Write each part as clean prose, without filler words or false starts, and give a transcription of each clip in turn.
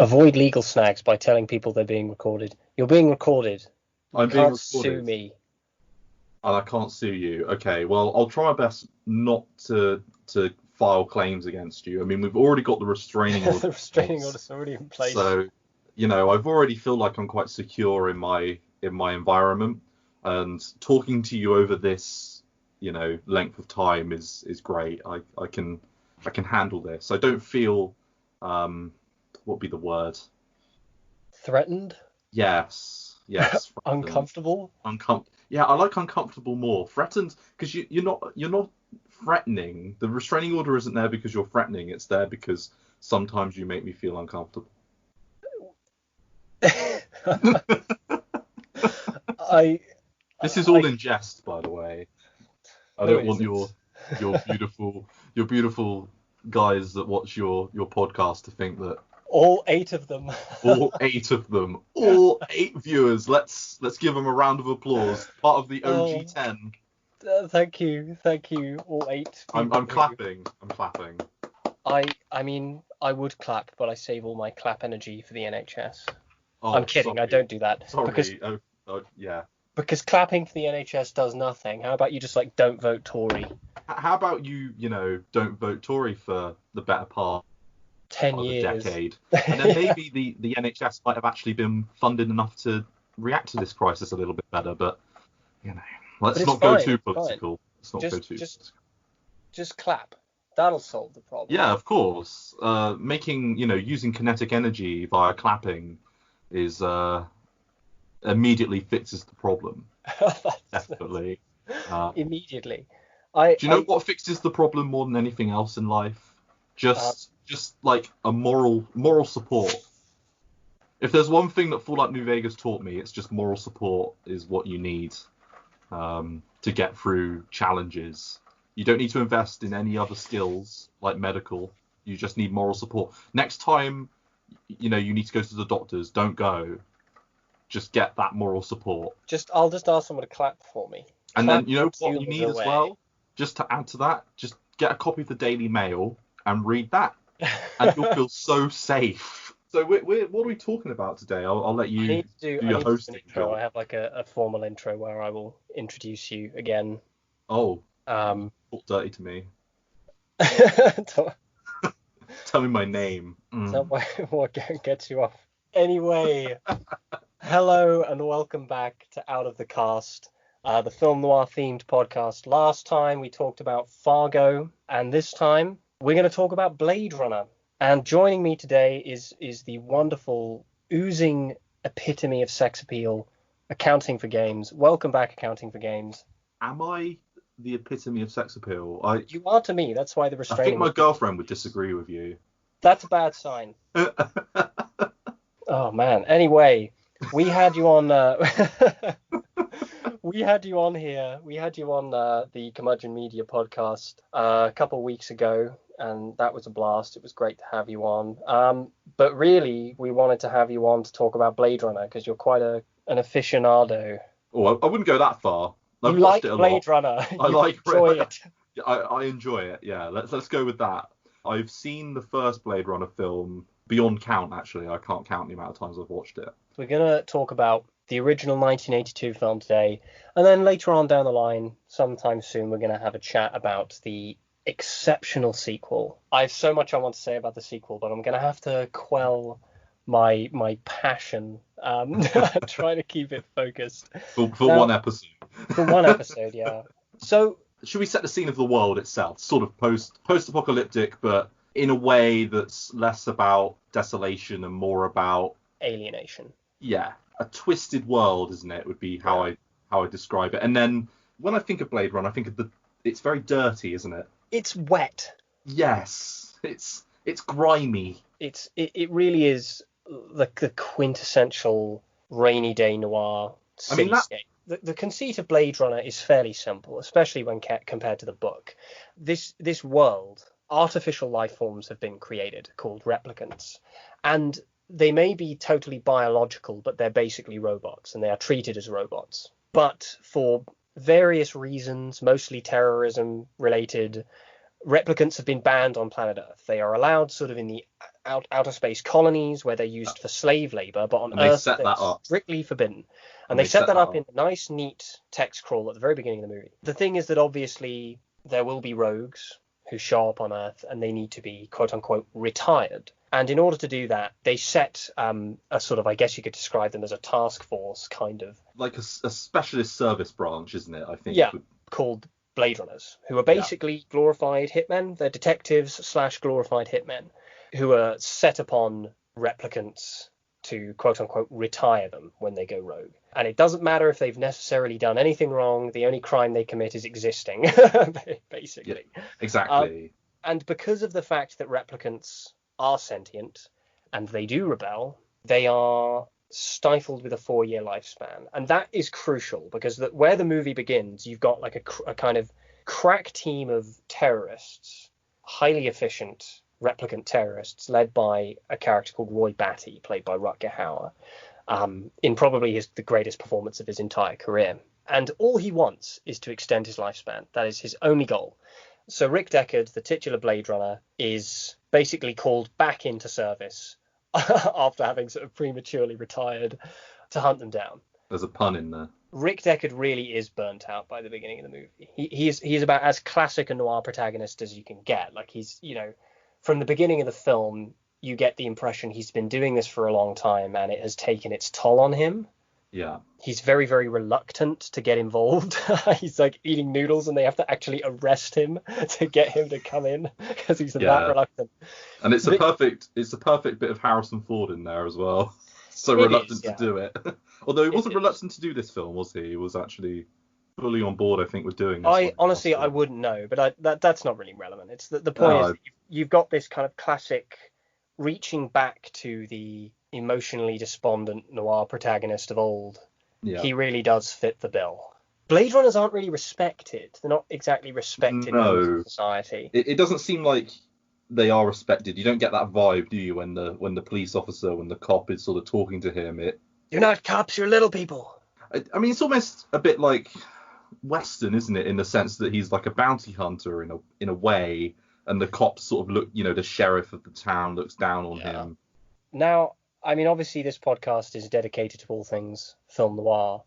Avoid legal snags by telling people they're being recorded. You're being recorded. I'm You being can't recorded. sue me. And I can't sue you. Okay, well, I'll try my best not to file claims against you. I mean, we've already got the restraining order. The restraining order's already in place. So, I've already feel like I'm quite secure in my environment, and talking to you over this, length of time is great. I can handle this. I don't feel what would be the word? Threatened? Yes. Uncomfortable? Yeah, I like uncomfortable more. Threatened, because you're not threatening. The restraining order isn't there because you're threatening. It's there because sometimes you make me feel uncomfortable. This is all in jest, by the way. I don't want your beautiful guys that watch your podcast to think that all 8 of them. All 8 of them. All 8 viewers. Let's give them a round of applause. Part of the OG 10. Thank you. All 8. I'm clapping. I mean, I would clap, but I save all my clap energy for the NHS. Oh, I'm kidding. Sorry. I don't do that. Sorry. Yeah. Because clapping for the NHS does nothing. How about you just don't vote Tory? How about you don't vote Tory for the better part 10 of years. a decade, and then maybe the NHS might have actually been funded enough to react to this crisis a little bit better. But let's not go too political. Let's not go too. Just clap. That'll solve the problem. Yeah, of course. Using kinetic energy via clapping is immediately fixes the problem. Definitely. Immediately. Do you know what fixes the problem more than anything else in life? Just like a moral support. If there's one thing that Fallout New Vegas taught me, it's just moral support is what you need to get through challenges. You don't need to invest in any other skills like medical. You just need moral support. Next time, you need to go to the doctors, don't go. Just get that moral support. I'll just ask someone to clap for me. And then you know what you need as well? Just to add to that, just get a copy of the Daily Mail and read that. And you'll feel so safe. So what are we talking about today? I'll let you do your hosting job. I have a formal intro where I will introduce you again. Oh. Talk dirty to me. Tell me my name. Is that what gets you off? Anyway, hello and welcome back to Out of the Cast, the film noir themed podcast. Last time we talked about Fargo, and this time we're going to talk about Blade Runner. And joining me today is the wonderful, oozing epitome of sex appeal, Accounting for Games. Welcome back, Accounting for Games. Am I the epitome of sex appeal? You are to me. That's why the restraining. I think my girlfriend would disagree with you. That's a bad sign. Oh man. Anyway, we had you on. We had you on here. We had you on the Curmudgeon Media podcast a couple of weeks ago, and that was a blast. It was great to have you on. But really, we wanted to have you on to talk about Blade Runner because you're quite an aficionado. Oh, I wouldn't go that far. You like Blade Runner. I like enjoy it. I enjoy it. Yeah, let's go with that. I've seen the first Blade Runner film beyond count. Actually, I can't count the amount of times I've watched it. We're gonna talk about the original 1982 film today, and then later on down the line, sometime soon, we're gonna have a chat about the exceptional sequel. I have so much I want to say about the sequel, but I'm gonna have to quell my passion. Try to keep it focused for one episode. For one episode, yeah. So should we set the scene of the world itself, sort of post-apocalyptic, but in a way that's less about desolation and more about alienation? Yeah, a twisted world, isn't it? Would be how I describe it. And then when I think of Blade Runner, I think of it's very dirty, isn't it? It's wet. Yes, it's grimy. It really is the quintessential rainy day noir cityscape. The conceit of Blade Runner is fairly simple, especially when compared to the book. This world, artificial life forms have been created called replicants, and they may be totally biological, but they're basically robots, and they are treated as robots. But for various reasons, mostly terrorism related, replicants have been banned on planet Earth. They are allowed sort of in the outer space colonies where they're used for slave labor, but on Earth they're strictly forbidden. And they set that up in a nice, neat text crawl at the very beginning of the movie. The thing is that obviously there will be rogues who show up on Earth and they need to be quote unquote retired. And in order to do that, they set a sort of, I guess you could describe them as a task force, kind of. Like a specialist service branch, isn't it? I think. Yeah, called Blade Runners, who are basically glorified hitmen. They're detectives / glorified hitmen who are set upon replicants to quote unquote retire them when they go rogue. And it doesn't matter if they've necessarily done anything wrong. The only crime they commit is existing, basically. Yeah, exactly. And because of the fact that replicants are sentient and they do rebel, they are stifled with a 4-year lifespan. And that is crucial because where the movie begins, you've got like a kind of crack team of terrorists, highly efficient replicant terrorists led by a character called Roy Batty, played by Rutger Hauer, in probably the greatest performance of his entire career. And all he wants is to extend his lifespan. That is his only goal. So Rick Deckard, the titular Blade Runner, is basically called back into service after having sort of prematurely retired to hunt them down. There's a pun in there. Rick Deckard really is burnt out by the beginning of the movie. He's about as classic a noir protagonist as you can get. Like from the beginning of the film, you get the impression he's been doing this for a long time and it has taken its toll on him. Yeah. He's very, very reluctant to get involved. He's like eating noodles and they have to actually arrest him to get him to come in because he's that reluctant. And it's a perfect bit of Harrison Ford in there as well. So reluctant to do it. Although he wasn't reluctant to do this film, was he? He was actually fully on board, I think, with doing this. Honestly, I wouldn't know, but that's not really relevant. It's the point is that you've got this kind of classic reaching back to the emotionally despondent noir protagonist of old. Yeah. He really does fit the bill. Blade Runners aren't really respected. They're not exactly respected in society. It doesn't seem like they are respected. You don't get that vibe, do you, when the police officer, when the cop is sort of talking to him? You're not cops, you're little people. I mean, it's almost a bit like Western, isn't it, in the sense that he's like a bounty hunter in a way, and the cops sort of look, the sheriff of the town looks down on him. Now, I mean, obviously this podcast is dedicated to all things film noir.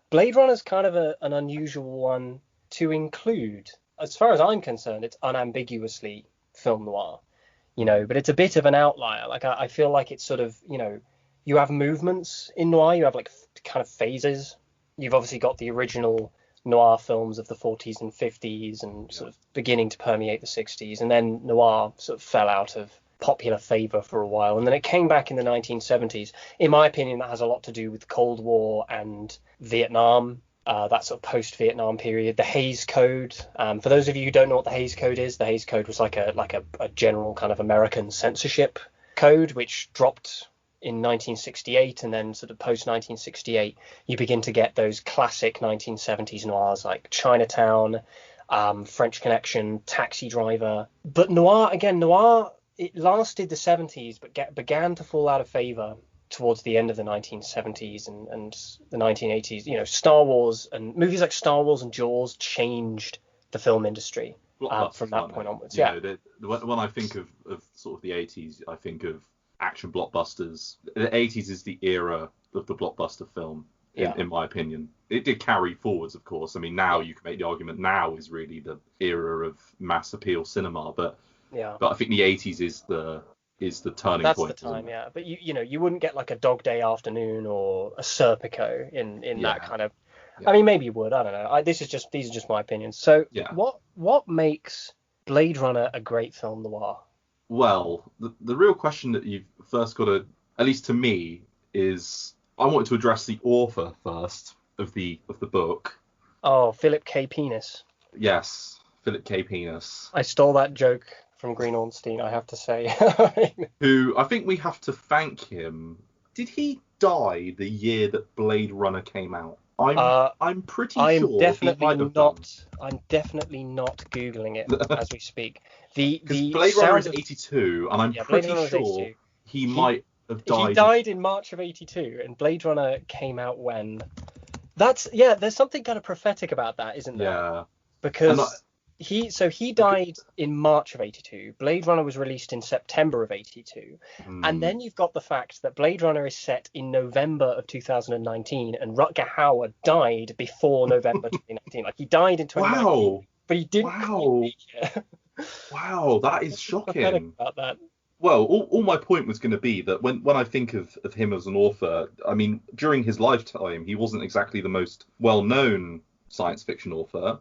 Blade Runner's kind of an unusual one to include. As far as I'm concerned, it's unambiguously film noir, but it's a bit of an outlier. Like, I feel like it's sort of, you have movements in noir, you have like kind of phases. You've obviously got the original noir films of the 40s and 50s and sort of beginning to permeate the 60s, and then noir sort of fell out of popular favor for a while, and then it came back in the 1970s. In my opinion, that has a lot to do with Cold War and Vietnam, that sort of post-Vietnam period. The Hays Code, for those of you who don't know what the Hays Code is, the Hays Code was like a general kind of American censorship code which dropped in 1968, and then sort of post-1968 you begin to get those classic 1970s noirs like Chinatown, French Connection, Taxi Driver. But noir, it lasted the 70s but began to fall out of favor towards the end of the 1970s and the 1980s. Star Wars and movies like Star Wars and Jaws changed the film industry from that point onwards. When I think of sort of the 80s, I think of action blockbusters. The 80s is the era of the blockbuster film, in my opinion. It did carry forwards, of course. I mean, now you can make the argument now is really the era of mass appeal cinema, but I think the 80s is the turning point. That's the time, yeah. But you wouldn't get like a Dog Day Afternoon or a Serpico in that kind of. Yeah. I mean, maybe you would. I don't know. These are just my opinions. So, what makes Blade Runner a great film noir? Well, the real question that you've first got to, at least to me, is I wanted to address the author first of the book. Oh, Philip K. Penis. Yes, Philip K. Penis. I stole that joke from Green Ornstein, I have to say. Who, I think we have to thank him. Did he die the year that Blade Runner came out? I'm pretty sure he might have done. I'm definitely not Googling it as we speak. Because Blade Runner is 82, and I'm pretty sure he might have died. He died in March of 82, and Blade Runner came out when? There's something kind of prophetic about that, isn't there? Yeah. Because He died in March of 82. Blade Runner was released in September of 82. And then you've got the fact that Blade Runner is set in November of 2019, and Rutger Hauer died before November 2019. Like, he died in 2019, Wow. but he didn't Wow. make it. Wow, that is What's shocking. pathetic about that? Well, all my point was going to be that when I think of him as an author, I mean, during his lifetime, he wasn't exactly the most well-known science fiction author.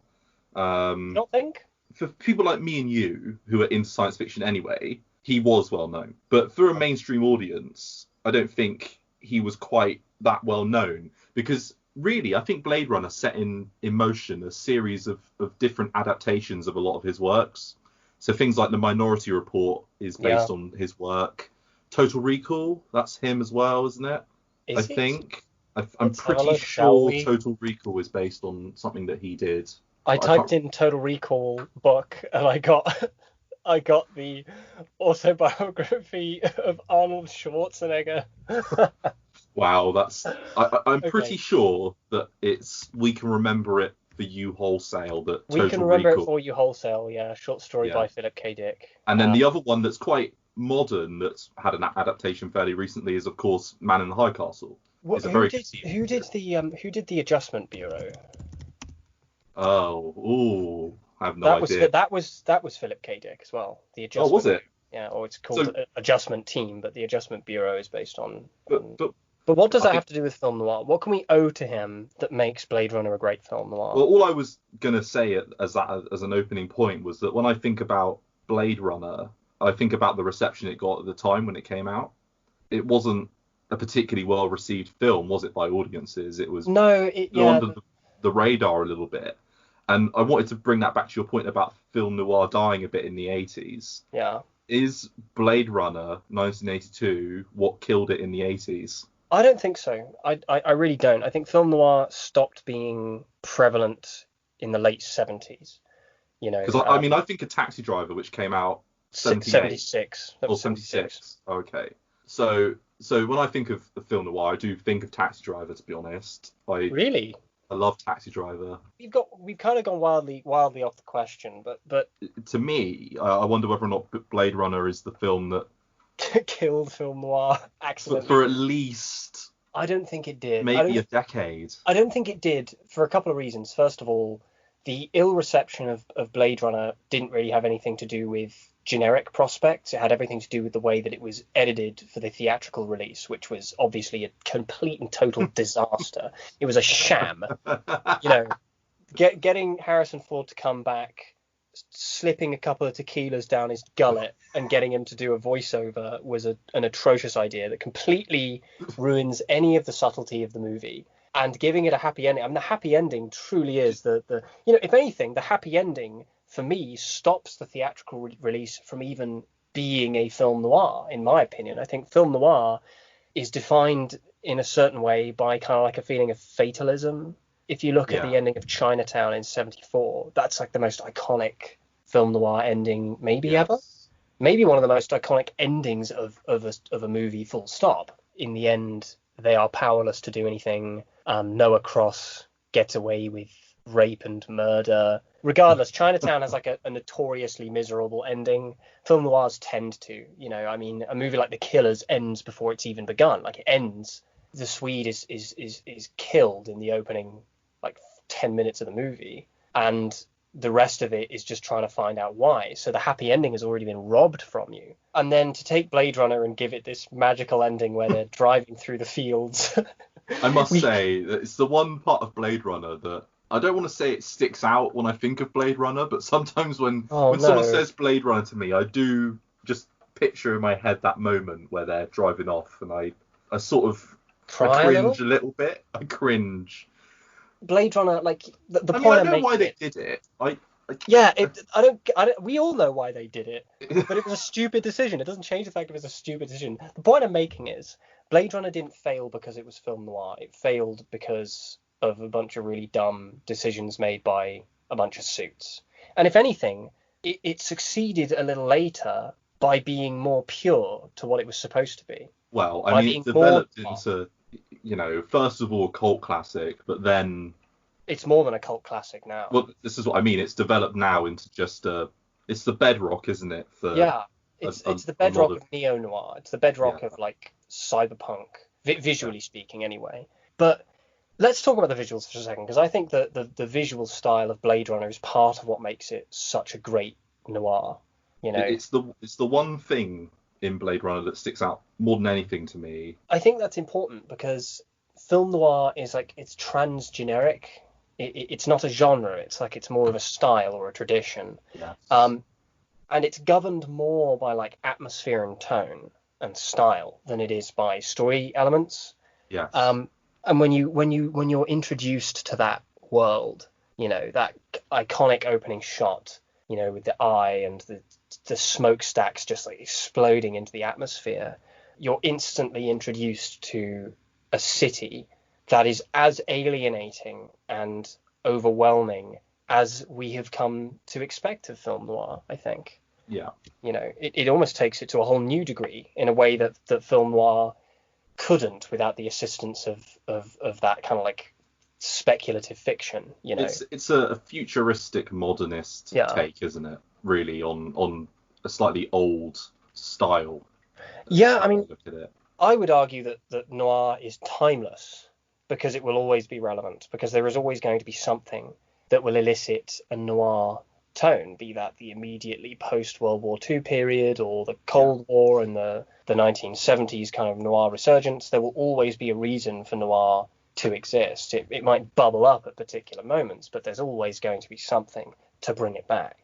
You don't think? For people like me and you, who are into science fiction anyway, he was well-known. But for a mainstream audience, I don't think he was quite that well-known. Because really, I think Blade Runner set in motion a series of different adaptations of a lot of his works. So things like The Minority Report is based on his work. Total Recall, that's him as well, isn't it? I think. I'm pretty sure Total Recall is based on something that he did. I typed in Total Recall book, and I got the autobiography of Arnold Schwarzenegger. Wow, I'm pretty sure that we can remember it for you wholesale. That we can remember it for you wholesale. Yeah, short story by Philip K. Dick. And then the other one that's quite modern, that's had an adaptation fairly recently, is of course Man in the High Castle. Who did the Adjustment Bureau? I have no idea. That was Philip K. Dick as well. The Adjustment. Oh, was it? Yeah, or it's called Adjustment Team, but the Adjustment Bureau is based on. But what does that have to do with film noir? What can we owe to him that makes Blade Runner a great film noir? Well, all I was gonna say as an opening point was that when I think about Blade Runner, I think about the reception it got at the time when it came out. It wasn't a particularly well received film, was it, by audiences? It was under the radar a little bit. And I wanted to bring that back to your point about film noir dying a bit in the 80s. Yeah. Is Blade Runner 1982 what killed it in the 80s? I don't think so. I really don't. I think film noir stopped being prevalent in the late 70s. You know, because I think of Taxi Driver, which came out 76. That was 76. Okay. So when I think of the film noir, I do think of Taxi Driver, to be honest. Really? I love Taxi Driver. We've kind of gone wildly off the question, but to me, I wonder whether or not Blade Runner is the film that killed film noir accidentally. For at least, I don't think it did. Maybe a decade. I don't think it did for a couple of reasons. First of all, the ill reception of Blade Runner didn't really have anything to do with generic prospects. It had everything to do with the way that it was edited for the theatrical release, which was obviously a complete and total disaster. It was a sham. You know, getting Harrison Ford to come back, slipping a couple of tequilas down his gullet and getting him to do a voiceover was an atrocious idea that completely ruins any of the subtlety of the movie. And giving it a happy ending, I mean, the happy ending truly is if anything, the happy ending for me stops the theatrical release from even being a film noir, in my opinion. I think film noir is defined in a certain way by kind of like a feeling of fatalism. If you look at the ending of Chinatown in 74, that's like the most iconic film noir ending maybe ever. Maybe one of the most iconic endings of a movie, full stop. In the end, they are powerless to do anything. Noah Cross gets away with rape and murder. Regardless, Chinatown has like a notoriously miserable ending. Film noirs tend to, I mean, a movie like The Killers ends before it's even begun. Like, it ends, the Swede is killed in the opening like 10 minutes of the movie, and the rest of it is just trying to find out why. So the happy ending has already been robbed from you. And then to take Blade Runner and give it this magical ending where they're driving through the fields. I must say that it's the one part of Blade Runner that I don't want to say it sticks out when I think of Blade Runner, but sometimes when someone says Blade Runner to me, I do just picture in my head that moment where they're driving off, and I sort of cringe a little bit. I cringe. Blade Runner, like the point I'm making. I know why they did it. We all know why they did it, but it was a stupid decision. It doesn't change the fact it was a stupid decision. The point I'm making is Blade Runner didn't fail because it was film noir. It failed because of a bunch of really dumb decisions made by a bunch of suits. And if anything, it succeeded a little later by being more pure to what it was supposed to be. Well, I mean, it developed into, first of all, a cult classic, but then It's more than a cult classic now. Well, this is what I mean. It's developed now into just it's the bedrock, isn't it? For yeah, it's the bedrock of neo-noir. It's the bedrock of like cyberpunk, visually speaking, anyway. But let's talk about the visuals for a second, because I think that the visual style of Blade Runner is part of what makes it such a great noir. You know, it's the one thing in Blade Runner that sticks out more than anything to me. I think that's important because film noir is like, it's transgeneric. It's not a genre. It's like, it's more of a style or a tradition. Yeah. And it's governed more by like atmosphere and tone and style than it is by story elements. Yes. And when you're introduced to that world, you know, that iconic opening shot, you know, with the eye and the smokestacks just like exploding into the atmosphere, you're instantly introduced to a city that is as alienating and overwhelming as we have come to expect of film noir, I think. Yeah. You know, it almost takes it to a whole new degree in a way that film noir couldn't without the assistance of that kind of like speculative fiction, you know. It's a futuristic modernist take, isn't it? Really, on a slightly old style. Yeah, I mean, look at it. I would argue that noir is timeless because it will always be relevant, because there is always going to be something that will elicit a noir tone, be that the immediately post-World War II period or the Cold War and the 1970s kind of noir resurgence. There will always be a reason for noir to exist. It might bubble up at particular moments, but there's always going to be something to bring it back.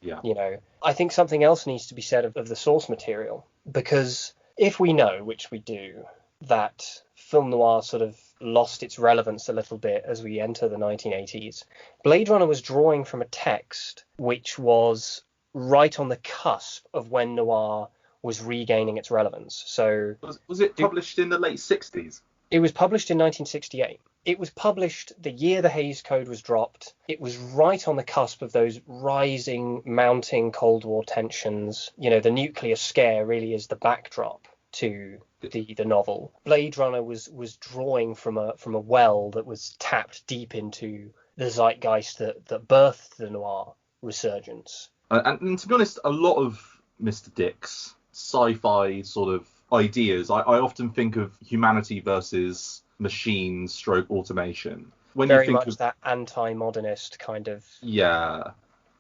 Yeah. You know, I think something else needs to be said of the source material, because if we know, which we do, that film noir sort of lost its relevance a little bit as we enter the 1980s, Blade Runner was drawing from a text which was right on the cusp of when noir was regaining its relevance. So was it published in the late 60s? It was published in 1968. It was published the year the Hays Code was dropped. It was right on the cusp of those rising, mounting Cold War tensions. You know, the nuclear scare really is the backdrop to the novel. Blade Runner was drawing from a well that was tapped deep into the zeitgeist that birthed the noir resurgence. And to be honest, a lot of Mr. Dick's sci-fi sort of ideas, I often think of humanity versus machine stroke automation. When Very you think much that anti-modernist kind of... Yeah.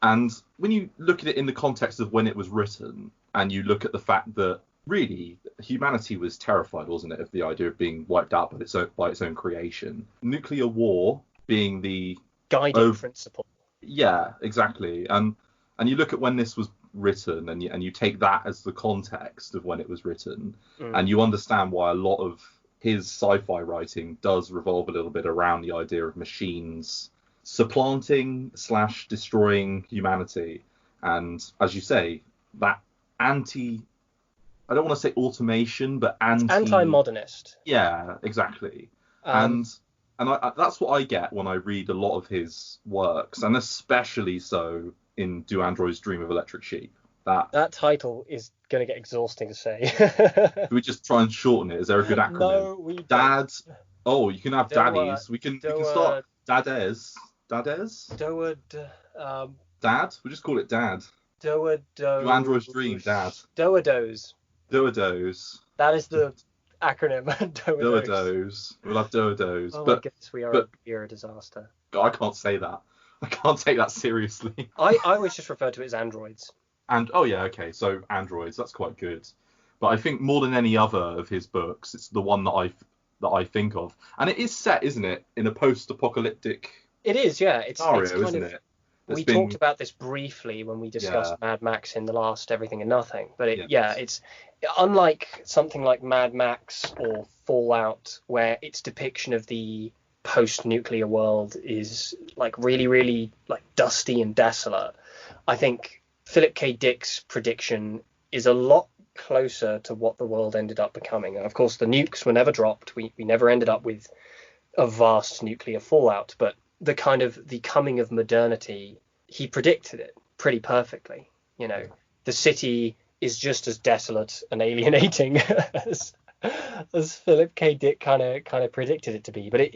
And when you look at it in the context of when it was written, and you look at the fact that really humanity was terrified, wasn't it, of the idea of being wiped out by its own creation. Nuclear war being the guiding principle. Yeah, exactly. And you look at when this was written, and you take that as the context of when it was written, and you understand why a lot of his sci-fi writing does revolve a little bit around the idea of machines supplanting / destroying humanity. And as you say, that I don't want to say automation, but anti-modernist. Yeah, exactly. And that's what I get when I read a lot of his works, and especially so in Do Androids Dream of Electric Sheep. That title is going to get exhausting to say. Do we just try and shorten it? Is there a good acronym? No, we don't. Dad. Oh, you can have daddies. We can start Daddes. Daddes? Dad? We just call it Dad. Do Androids Dream, Dad. Doados. That is the acronym. Doados. We'll have Doados. Oh my goodness, you're a disaster. God, I can't say that. I can't take that seriously. I always just refer to it as androids. And oh yeah, okay, so androids, that's quite good. But I think more than any other of his books, it's the one that I think of. And it is set, isn't it, in a post-apocalyptic It is, yeah. scenario, it's kind isn't of, it? We talked about this briefly when we discussed Mad Max in the last Everything and Nothing. But it's unlike something like Mad Max or Fallout, where its depiction of the post-nuclear world is like really, really like dusty and desolate. I think Philip K. Dick's prediction is a lot closer to what the world ended up becoming. And of course, the nukes were never dropped. We never ended up with a vast nuclear fallout, but the coming of modernity, he predicted it pretty perfectly. You know, the city is just as desolate and alienating as Philip K. Dick kind of predicted it to be. But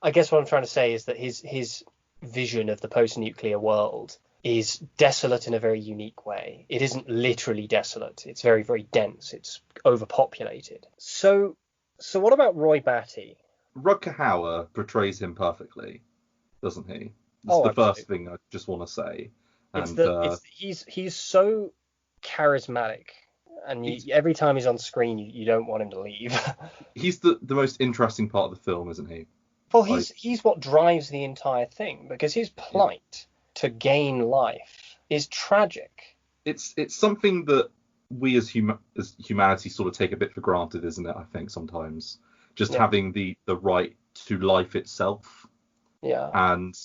I guess what I'm trying to say is that his vision of the post-nuclear world is desolate in a very unique way. It isn't literally desolate. It's very, very dense. It's overpopulated. So what about Roy Batty? Rutger Hauer portrays him perfectly, doesn't he? That's the first thing I just want to say. And he's so charismatic, and every time he's on screen, you don't want him to leave. He's the most interesting part of the film, isn't he? Well, he's what drives the entire thing, because his plight to gain life is tragic. It's something that we as humanity sort of take a bit for granted, isn't it? I think sometimes just having the right to life itself. Yeah. And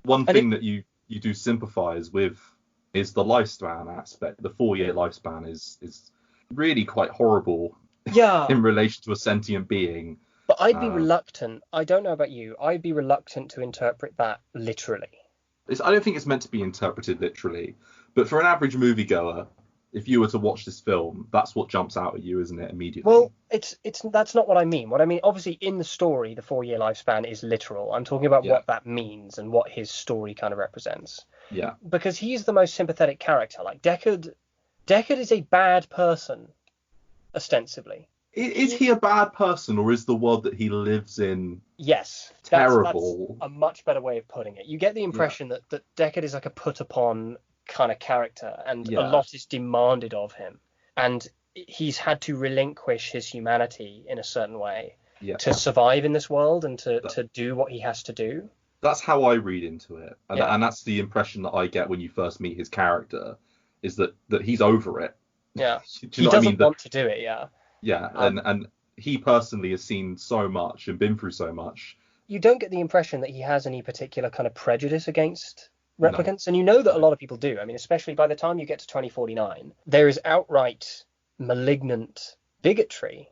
one thing that you do sympathise with is the lifespan aspect. The 4-year lifespan is really quite horrible. Yeah. In relation to a sentient being. But I'd be reluctant. I don't know about you. I'd be reluctant to interpret that literally. I don't think it's meant to be interpreted literally. But for an average moviegoer, if you were to watch this film, that's what jumps out at you, isn't it, immediately? Well, that's not what I mean. What I mean, obviously, in the story, the 4-year lifespan is literal. I'm talking about what that means and what his story kind of represents. Yeah. Because he's the most sympathetic character. Like, Deckard is a bad person, ostensibly. Is he a bad person, or is the world that he lives in terrible? That's a much better way of putting it. You get the impression that Deckard is like a put-upon kind of character, and a lot is demanded of him. And he's had to relinquish his humanity in a certain way to survive in this world and to do what he has to do. That's how I read into it. And that's the impression that I get when you first meet his character, is that he's over it. Yeah. He doesn't want to do it, Yeah, and he personally has seen so much and been through so much. You don't get the impression that he has any particular kind of prejudice against replicants, and you know that a lot of people do. I mean, especially by the time you get to 2049, there is outright malignant bigotry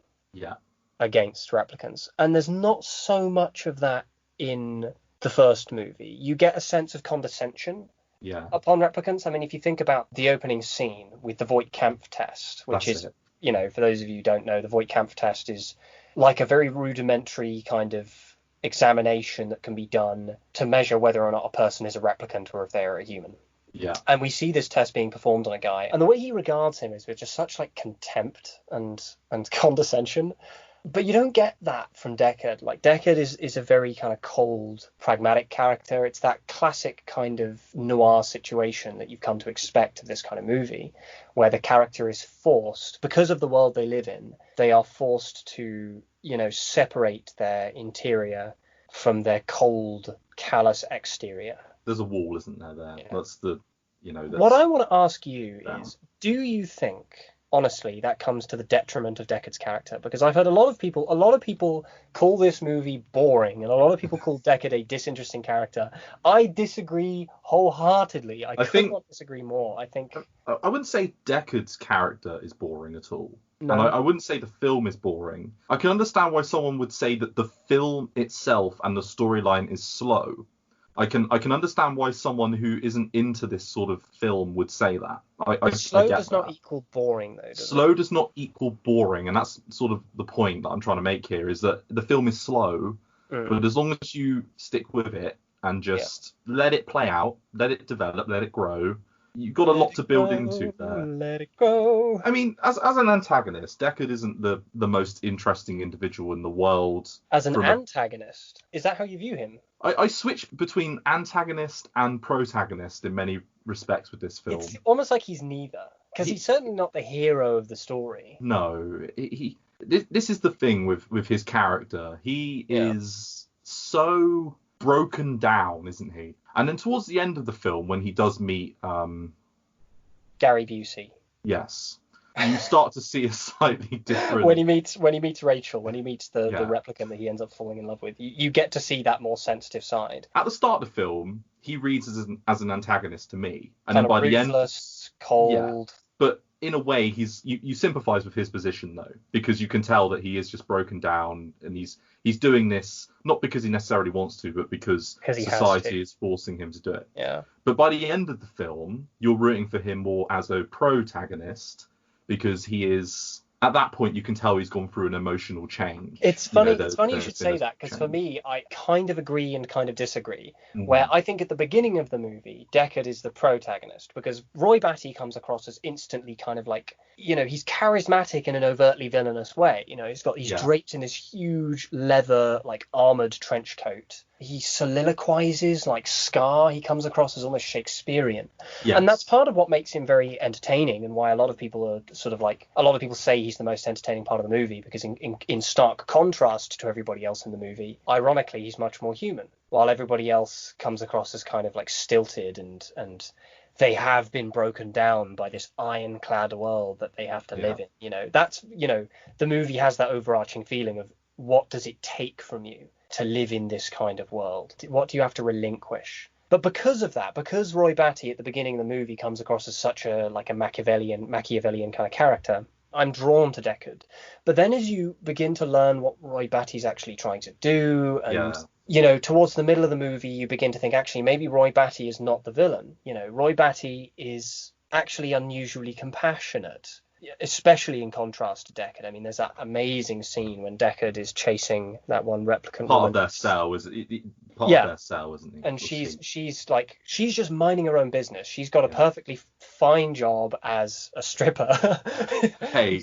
against replicants, and there's not so much of that in the first movie. You get a sense of condescension upon replicants. I mean, if you think about the opening scene with the Voight-Kampff test, which is, you know, for those of you who don't know, the Voight-Kampff test is like a very rudimentary kind of examination that can be done to measure whether or not a person is a replicant or if they're a human. Yeah. And we see this test being performed on a guy, and the way he regards him is with just such like contempt and condescension. But you don't get that from Deckard. Like, Deckard is a very kind of cold, pragmatic character. It's that classic kind of noir situation that you've come to expect of this kind of movie, where the character is forced, because of the world they live in, they are forced to, you know, separate their interior from their cold, callous exterior. There's a wall, isn't there? Yeah. That's the, you know. What I want to ask you is, do you think, honestly, that comes to the detriment of Deckard's character? Because I've heard a lot of people call this movie boring, and a lot of people call Deckard a disinteresting character. I disagree wholeheartedly. I could not disagree more. I wouldn't say Deckard's character is boring at all. No. And I wouldn't say the film is boring. I can understand why someone would say that the film itself and the storyline is slow. I can understand why someone who isn't into this sort of film would say that. Slow does not equal boring, though, Slow does not equal boring, and that's sort of the point that I'm trying to make here, is that the film is slow, but as long as you stick with it and just let it play out, let it develop, let it grow, you've got a lot to build into there. Let it go. I mean, as an antagonist, Deckard isn't the most interesting individual in the world. As an antagonist? Is that how you view him? I switch between antagonist and protagonist in many respects with this film. It's almost like he's neither, because he's certainly not the hero of the story. No, this is the thing with his character. He is so broken down, isn't he? And then towards the end of the film, when he does meet Gary Busey. Yes. You start to see a slightly different. when he meets Rachel, when he meets the replicant that he ends up falling in love with, you get to see that more sensitive side. At the start of the film, he reads as an antagonist to me, and kind then by the end, cold. Yeah, but in a way, you sympathise with his position though, because you can tell that he is just broken down, and he's doing this not because he necessarily wants to, but because society is forcing him to do it. Yeah. But by the end of the film, you're rooting for him more as a protagonist, because he is at that point you can tell he's gone through an emotional change. It's funny. It's funny you should say that, because for me, I kind of agree and kind of disagree. Where I think at the beginning of the movie, Deckard is the protagonist, because Roy Batty comes across as instantly kind of like, he's charismatic in an overtly villainous way. He's draped in this huge leather, like armored trench coat. He soliloquizes like Scar. He comes across as almost Shakespearean. Yes. And that's part of what makes him very entertaining, and why a lot of people say he's the most entertaining part of the movie, because in stark contrast to everybody else in the movie, ironically, he's much more human, while everybody else comes across as kind of like stilted and they have been broken down by this ironclad world that they have to live in. The movie has that overarching feeling of, what does it take from you to live in this kind of world? What do you have to relinquish? But because of that, because Roy Batty at the beginning of the movie comes across as such a Machiavellian kind of character, I'm drawn to Deckard. But then as you begin to learn what Roy Batty's actually trying to do, and towards the middle of the movie, you begin to think, actually, maybe Roy Batty is not the villain. Roy Batty is actually unusually compassionate, especially in contrast to Deckard. I mean, there's that amazing scene when Deckard is chasing that one replicant part woman. Of their cell was part of their cell, wasn't it? And she's just minding her own business. She's got a perfectly fine job as a stripper. Hey.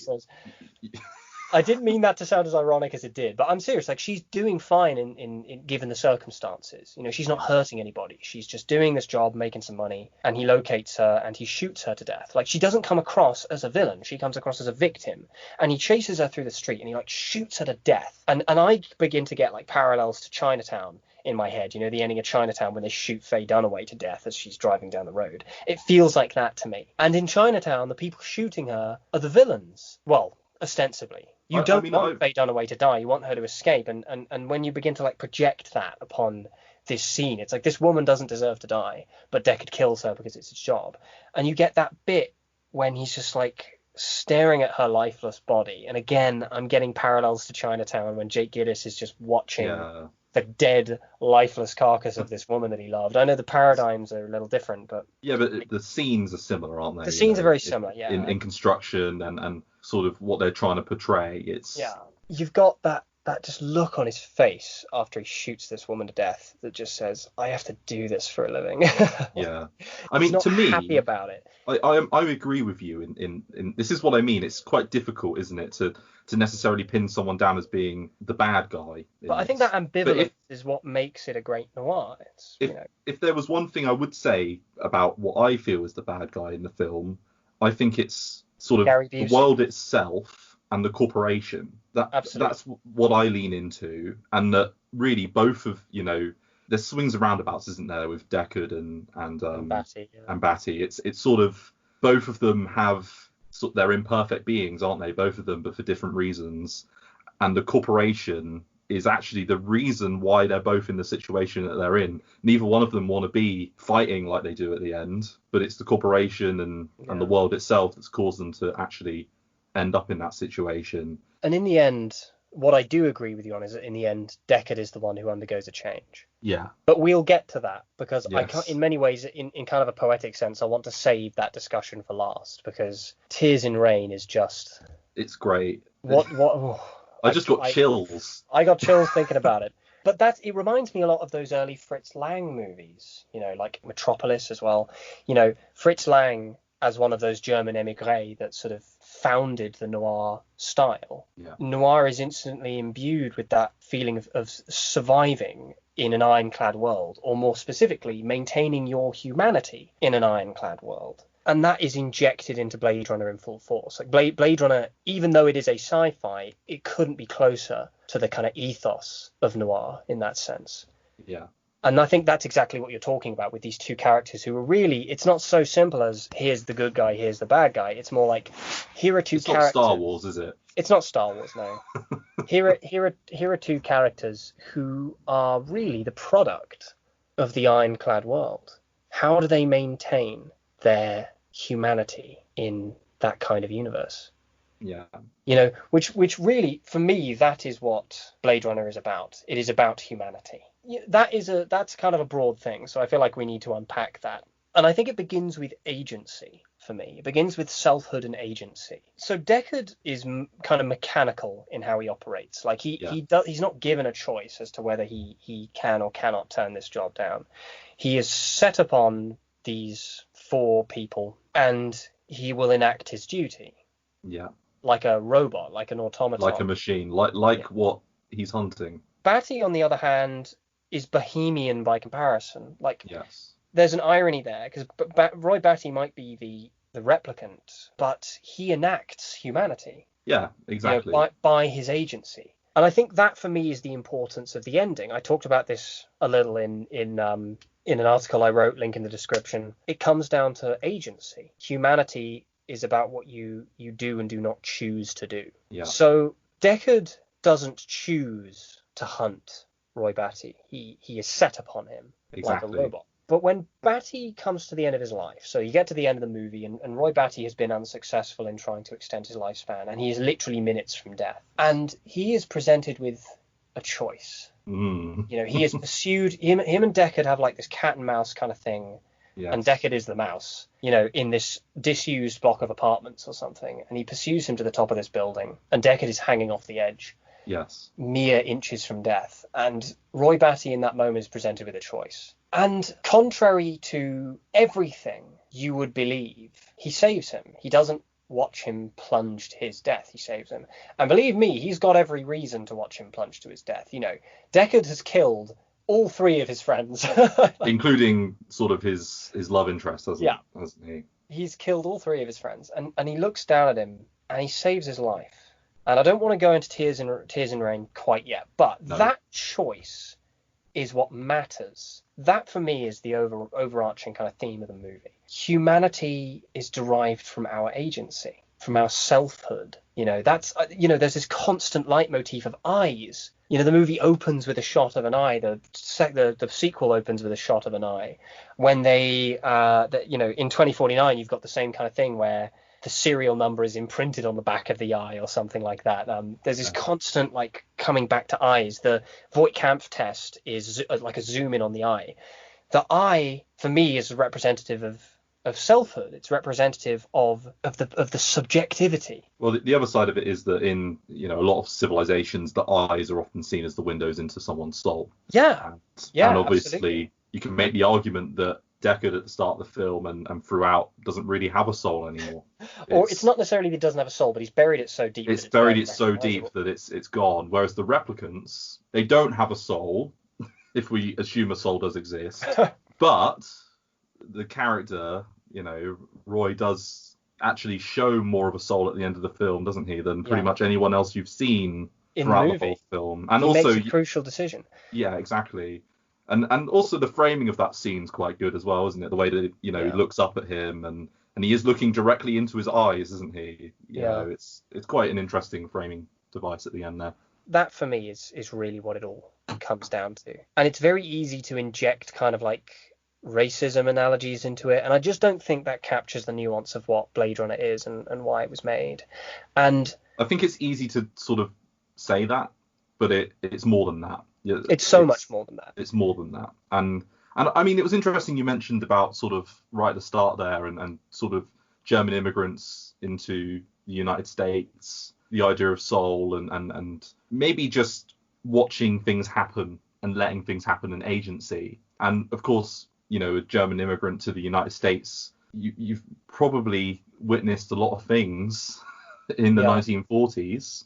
I didn't mean that to sound as ironic as it did, but I'm serious. Like, she's doing fine in given the circumstances. She's not hurting anybody. She's just doing this job, making some money, and he locates her and he shoots her to death. Like, she doesn't come across as a villain. She comes across as a victim, and he chases her through the street and he shoots her to death. And I begin to get parallels to Chinatown in my head. The ending of Chinatown when they shoot Faye Dunaway to death as she's driving down the road. It feels like that to me. And in Chinatown, the people shooting her are the villains. Well, ostensibly. You don't want Faye Dunaway to die. You want her to escape. And when you begin to project that upon this scene, it's like, this woman doesn't deserve to die, but Deckard kills her because it's his job. And you get that bit when he's just staring at her lifeless body. And again, I'm getting parallels to Chinatown when Jake Gillis is just watching the dead, lifeless carcass of this woman that he loved. I know the paradigms are a little different, but the scenes are similar, aren't they? The scenes are very similar, in construction and sort of what they're trying to portray. You've got that just look on his face after he shoots this woman to death that just says, I have to do this for a living. I mean, to me, happy about it. I agree with you in this is what I mean. It's quite difficult, isn't it, to necessarily pin someone down as being the bad guy. But I think that ambivalence is what makes it a great noir. If there was one thing I would say about what I feel is the bad guy in the film, I think it's sort of the world itself and the corporation. That's what I lean into, and that really both of there's swings and roundabouts, isn't there, with Deckard and Batty. It's sort of both of them have they're imperfect beings, aren't they? Both of them, but for different reasons. And the corporation is actually the reason why they're both in the situation that they're in. Neither one of them want to be fighting like they do at the end, but it's the corporation and the world itself that's caused them to actually end up in that situation. And in the end, what I do agree with you on is that in the end, Deckard is the one who undergoes a change. Yeah. But we'll get to that, because I can't, in many ways, in kind of a poetic sense, I want to save that discussion for last, because Tears in Rain is just... It's great. I just got chills. I got chills thinking about it. But it reminds me a lot of those early Fritz Lang movies, like Metropolis as well. Fritz Lang, as one of those German émigrés that sort of founded the noir style. Yeah. Noir is instantly imbued with that feeling of surviving in an ironclad world, or more specifically, maintaining your humanity in an ironclad world. And that is injected into Blade Runner in full force. Like Blade Runner, even though it is a sci-fi, it couldn't be closer to the kind of ethos of noir in that sense. Yeah. And I think that's exactly what you're talking about with these two characters who are really, it's not so simple as here's the good guy, here's the bad guy. It's more like, here are two characters. It's not Star Wars, is it? It's not Star Wars, no. Here are two characters who are really the product of the ironclad world. How do they maintain their humanity in that kind of universe? Yeah. Which really, for me, that is what Blade Runner is about. It is about humanity. That's kind of a broad thing, so I feel like we need to unpack that. And I think it begins with agency. for me. It begins with selfhood and agency. So Deckard is kind of mechanical in how he operates. Like he's not given a choice as to whether he can or cannot turn this job down. He is set upon these 4 people, and he will enact his duty. Yeah. Like a robot, like an automaton. Like a machine, like what he's hunting. Batty, on the other hand, is bohemian by comparison. Like, yes. There's an irony there, because Roy Batty might be the replicant, but he enacts humanity. Yeah, exactly. By his agency. And I think that, for me, is the importance of the ending. I talked about this a little in an article I wrote, link in the description. It comes down to agency. Humanity is about what you do and do not choose to do. Yeah. So Deckard doesn't choose to hunt Roy Batty. He is set upon him like a robot. But when Batty comes to the end of his life, so you get to the end of the movie, and Roy Batty has been unsuccessful in trying to extend his lifespan, and he is literally minutes from death. And he is presented with a choice. He has pursued, him and Deckard have like this cat and mouse kind of thing. Yes. And Deckard is the mouse, in this disused block of apartments or something. And he pursues him to the top of this building, and Deckard is hanging off the edge. Yes. Mere inches from death. And Roy Batty in that moment is presented with a choice. And contrary to everything you would believe, he saves him. He doesn't watch him plunge to his death. He saves him. And believe me, he's got every reason to watch him plunge to his death. Deckard has killed all 3 of his friends. Including sort of his love interest, hasn't he? He's killed all 3 of his friends. And he looks down at him and he saves his life. And I don't want to go into Tears in Rain quite yet, but that choice is what matters. That, for me, is the overarching kind of theme of the movie. Humanity is derived from our agency, from our selfhood. That's there's this constant leitmotif of eyes. The movie opens with a shot of an eye. The sequel opens with a shot of an eye. When they, in 2049, you've got the same kind of thing where the serial number is imprinted on the back of the eye or something like that. There's this constant coming back to eyes. The Voigt-Kampff test is like a zoom in on the eye. The eye, for me, is representative of selfhood. It's representative of the subjectivity. Well, the other side of it is that in a lot of civilizations, the eyes are often seen as the windows into someone's soul. Yeah. And obviously, absolutely. You can make the argument that Deckard at the start of the film and throughout doesn't really have a soul anymore. Or it's not necessarily that he doesn't have a soul, but he's buried it so deep. It's buried it so deep that it's gone. Whereas the replicants, they don't have a soul, if we assume a soul does exist. But the character, Roy does actually show more of a soul at the end of the film, doesn't he, than pretty much anyone else you've seen throughout the whole film. And he makes a crucial decision. Yeah, exactly. And also the framing of that scene's quite good as well, isn't it? The way that he looks up at him and he is looking directly into his eyes, isn't he? You know, it's quite an interesting framing device at the end there. That for me is really what it all comes down to. And it's very easy to inject kind of like racism analogies into it, and I just don't think that captures the nuance of what Blade Runner is and why it was made. And I think it's easy to sort of say that, but it's more than that. Yeah, it's much more than that. It's more than that. And I mean, it was interesting you mentioned about sort of right at the start there and sort of German immigrants into the United States, the idea of soul and maybe just watching things happen and letting things happen and agency. And of course, a German immigrant to the United States, you've probably witnessed a lot of things in the 1940s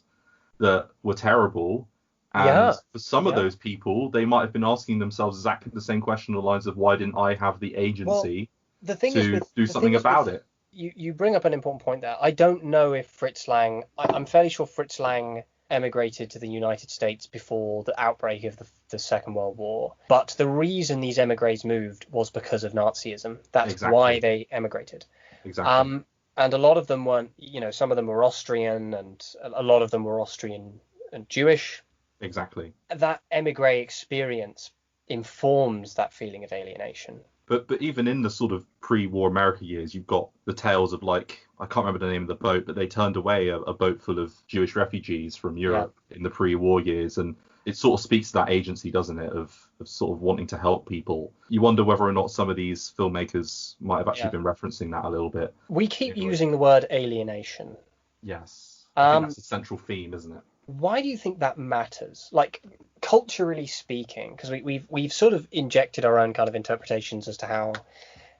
that were terrible. And for some of those people, they might have been asking themselves exactly the same question along the lines of why didn't I have the agency to do something about it? You bring up an important point there. I don't know if Fritz Lang, I'm fairly sure Fritz Lang emigrated to the United States before the outbreak of the Second World War. But the reason these emigres moved was because of Nazism. That's why they emigrated. Exactly. And a lot of them weren't, some of them were Austrian and a lot of them were Austrian and Jewish. Exactly. That emigre experience informs that feeling of alienation. But even in the sort of pre-war America years, you've got the tales of I can't remember the name of the boat, but they turned away a boat full of Jewish refugees from Europe in the pre-war years. And it sort of speaks to that agency, doesn't it, of sort of wanting to help people. You wonder whether or not some of these filmmakers might have actually Yeah. been referencing that a little bit. We keep using the word alienation. Yes. I think that's a central theme, isn't it? Why do you think that matters? Like, culturally speaking, because we've sort of injected our own kind of interpretations as to how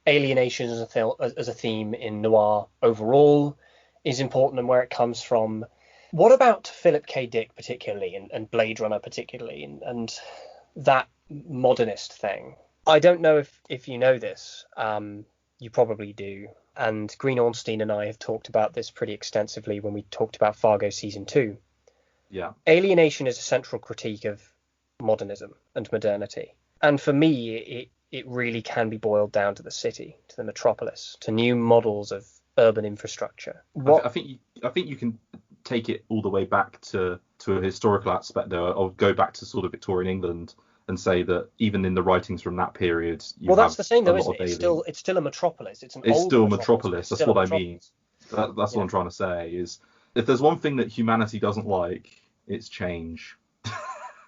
alienation as a theme in noir overall is important and where it comes from. What about Philip K. Dick particularly, and Blade Runner particularly, and that modernist thing? I don't know if you know this. You probably do. And Green Ornstein and I have talked about this pretty extensively when we talked about Fargo season 2. Yeah. Alienation is a central critique of modernism and modernity. And for me, it really can be boiled down to the city, to the metropolis, to new models of urban infrastructure. I think you can take it all the way back to a historical aspect there. I'll go back to sort of Victorian England and say that even in the writings from that period, that's the same though, isn't it? It's still a metropolis. It's still a metropolis. That's what I mean. That's what I'm trying to say is, if there's one thing that humanity doesn't like, it's change.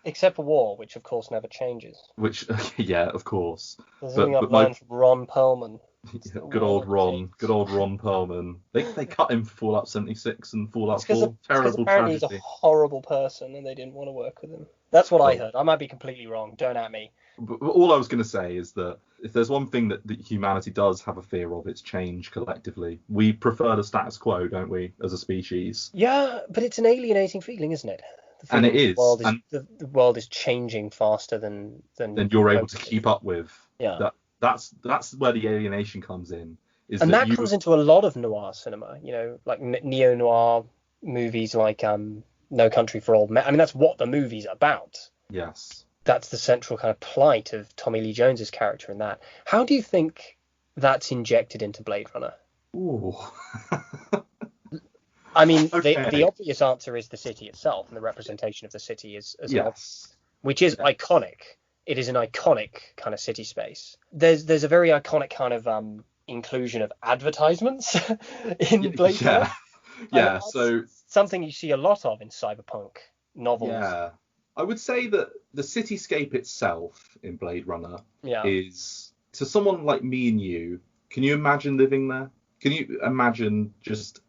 Except for war, which of course never changes. Which, yeah, of course. There's something I've learned from Ron Perlman. Good old Ron Perlman. They cut him for Fallout 76 and Fallout 4. Terrible apparently tragedy. He's a horrible person and they didn't want to work with him. That's what I heard. I might be completely wrong. Don't at me. But all I was going to say is that if there's one thing that humanity does have a fear of, it's change collectively. We prefer the status quo, don't we, as a species? Yeah, but it's an alienating feeling, isn't it? And it is. The world is changing faster than you're able to keep up with. Yeah. That's where the alienation comes in. That comes into a lot of noir cinema, like neo-noir movies like No Country for Old Men. I mean, that's what the movie's about. Yes. That's the central kind of plight of Tommy Lee Jones's character in that. How do you think that's injected into Blade Runner? Ooh. I mean, okay. The obvious answer is the city itself, and the representation of the city is which is iconic. It is an iconic kind of city space. There's a very iconic kind of inclusion of advertisements in Blade Runner. Yeah, so something you see a lot of in cyberpunk novels. Yeah, I would say that the cityscape itself in Blade Runner is, to someone like me and you, can you imagine living there? Can you imagine just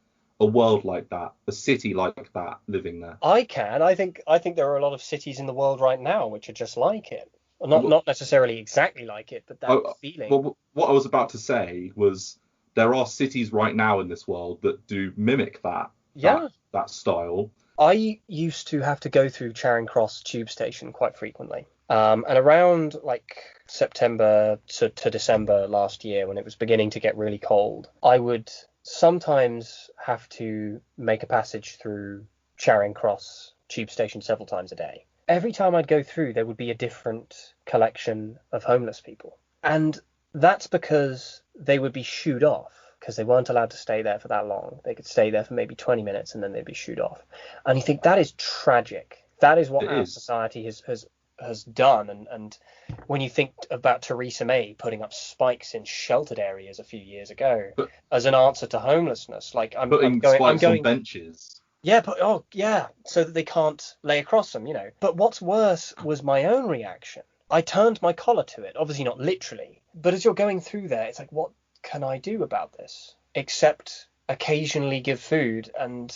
a world like that, a city like that, living there? I can. I think there are a lot of cities in the world right now which are just like it. Not necessarily exactly like it, but that feeling. Well, what I was about to say was there are cities right now in this world that do mimic that style. I used to have to go through Charing Cross tube station quite frequently. And around like September to December last year, when it was beginning to get really cold, I would sometimes have to make a passage through Charing Cross tube station several times a day. Every time I'd go through, there would be a different collection of homeless people. And that's because they would be shooed off, because they weren't allowed to stay there for that long. They could stay there for maybe 20 minutes and then they'd be shooed off. And you think that is tragic. That is what our society has done. And when you think about Theresa May putting up spikes in sheltered areas a few years ago as an answer to homelessness, like I'm going on benches. Yeah, so that they can't lay across them, But what's worse was my own reaction. I turned my collar to it, obviously not literally, but as you're going through there, it's like, what can I do about this? Except occasionally give food and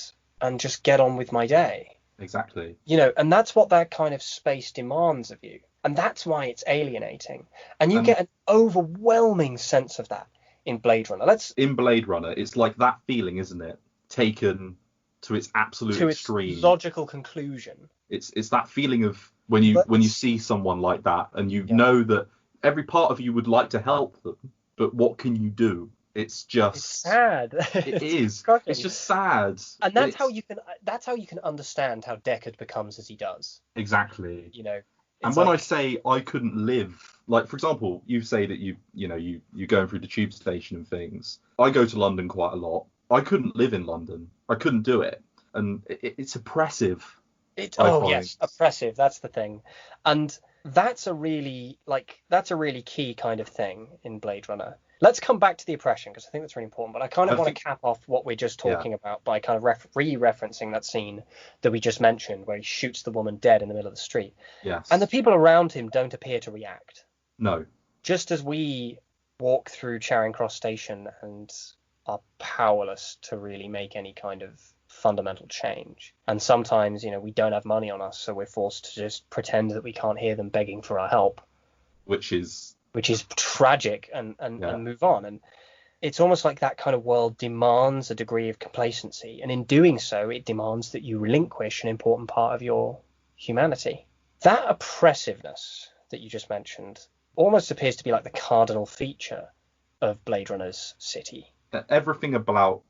just get on with my day. Exactly. And that's what that kind of space demands of you. And that's why it's alienating. And you get an overwhelming sense of that in Blade Runner. In Blade Runner, it's like that feeling, isn't it? Taken to its absolute extreme. Its logical conclusion. It's that feeling of when you see someone like that and you know that every part of you would like to help them, but what can you do? It's sad. It is. It's just sad. And that's how you can understand how Deckard becomes as he does. Exactly. And when I say I couldn't live, like for example, you say that you're going through the tube station and things. I go to London quite a lot. I couldn't live in London. I couldn't do it. And it's oppressive. Yes, oppressive. That's the thing. And that's a really key kind of thing in Blade Runner. Let's come back to the oppression, because I think that's really important. But I kind of want to cap off what we're just talking about by kind of re-referencing that scene that we just mentioned, where he shoots the woman dead in the middle of the street. Yes. And the people around him don't appear to react. No. Just as we walk through Charing Cross Station and are powerless to really make any kind of fundamental change. And sometimes, we don't have money on us, so we're forced to just pretend that we can't hear them begging for our help. Which is tragic, and move on. And it's almost like that kind of world demands a degree of complacency, and in doing so it demands that you relinquish an important part of your humanity. That oppressiveness that you just mentioned almost appears to be like the cardinal feature of Blade Runner's city. Everything about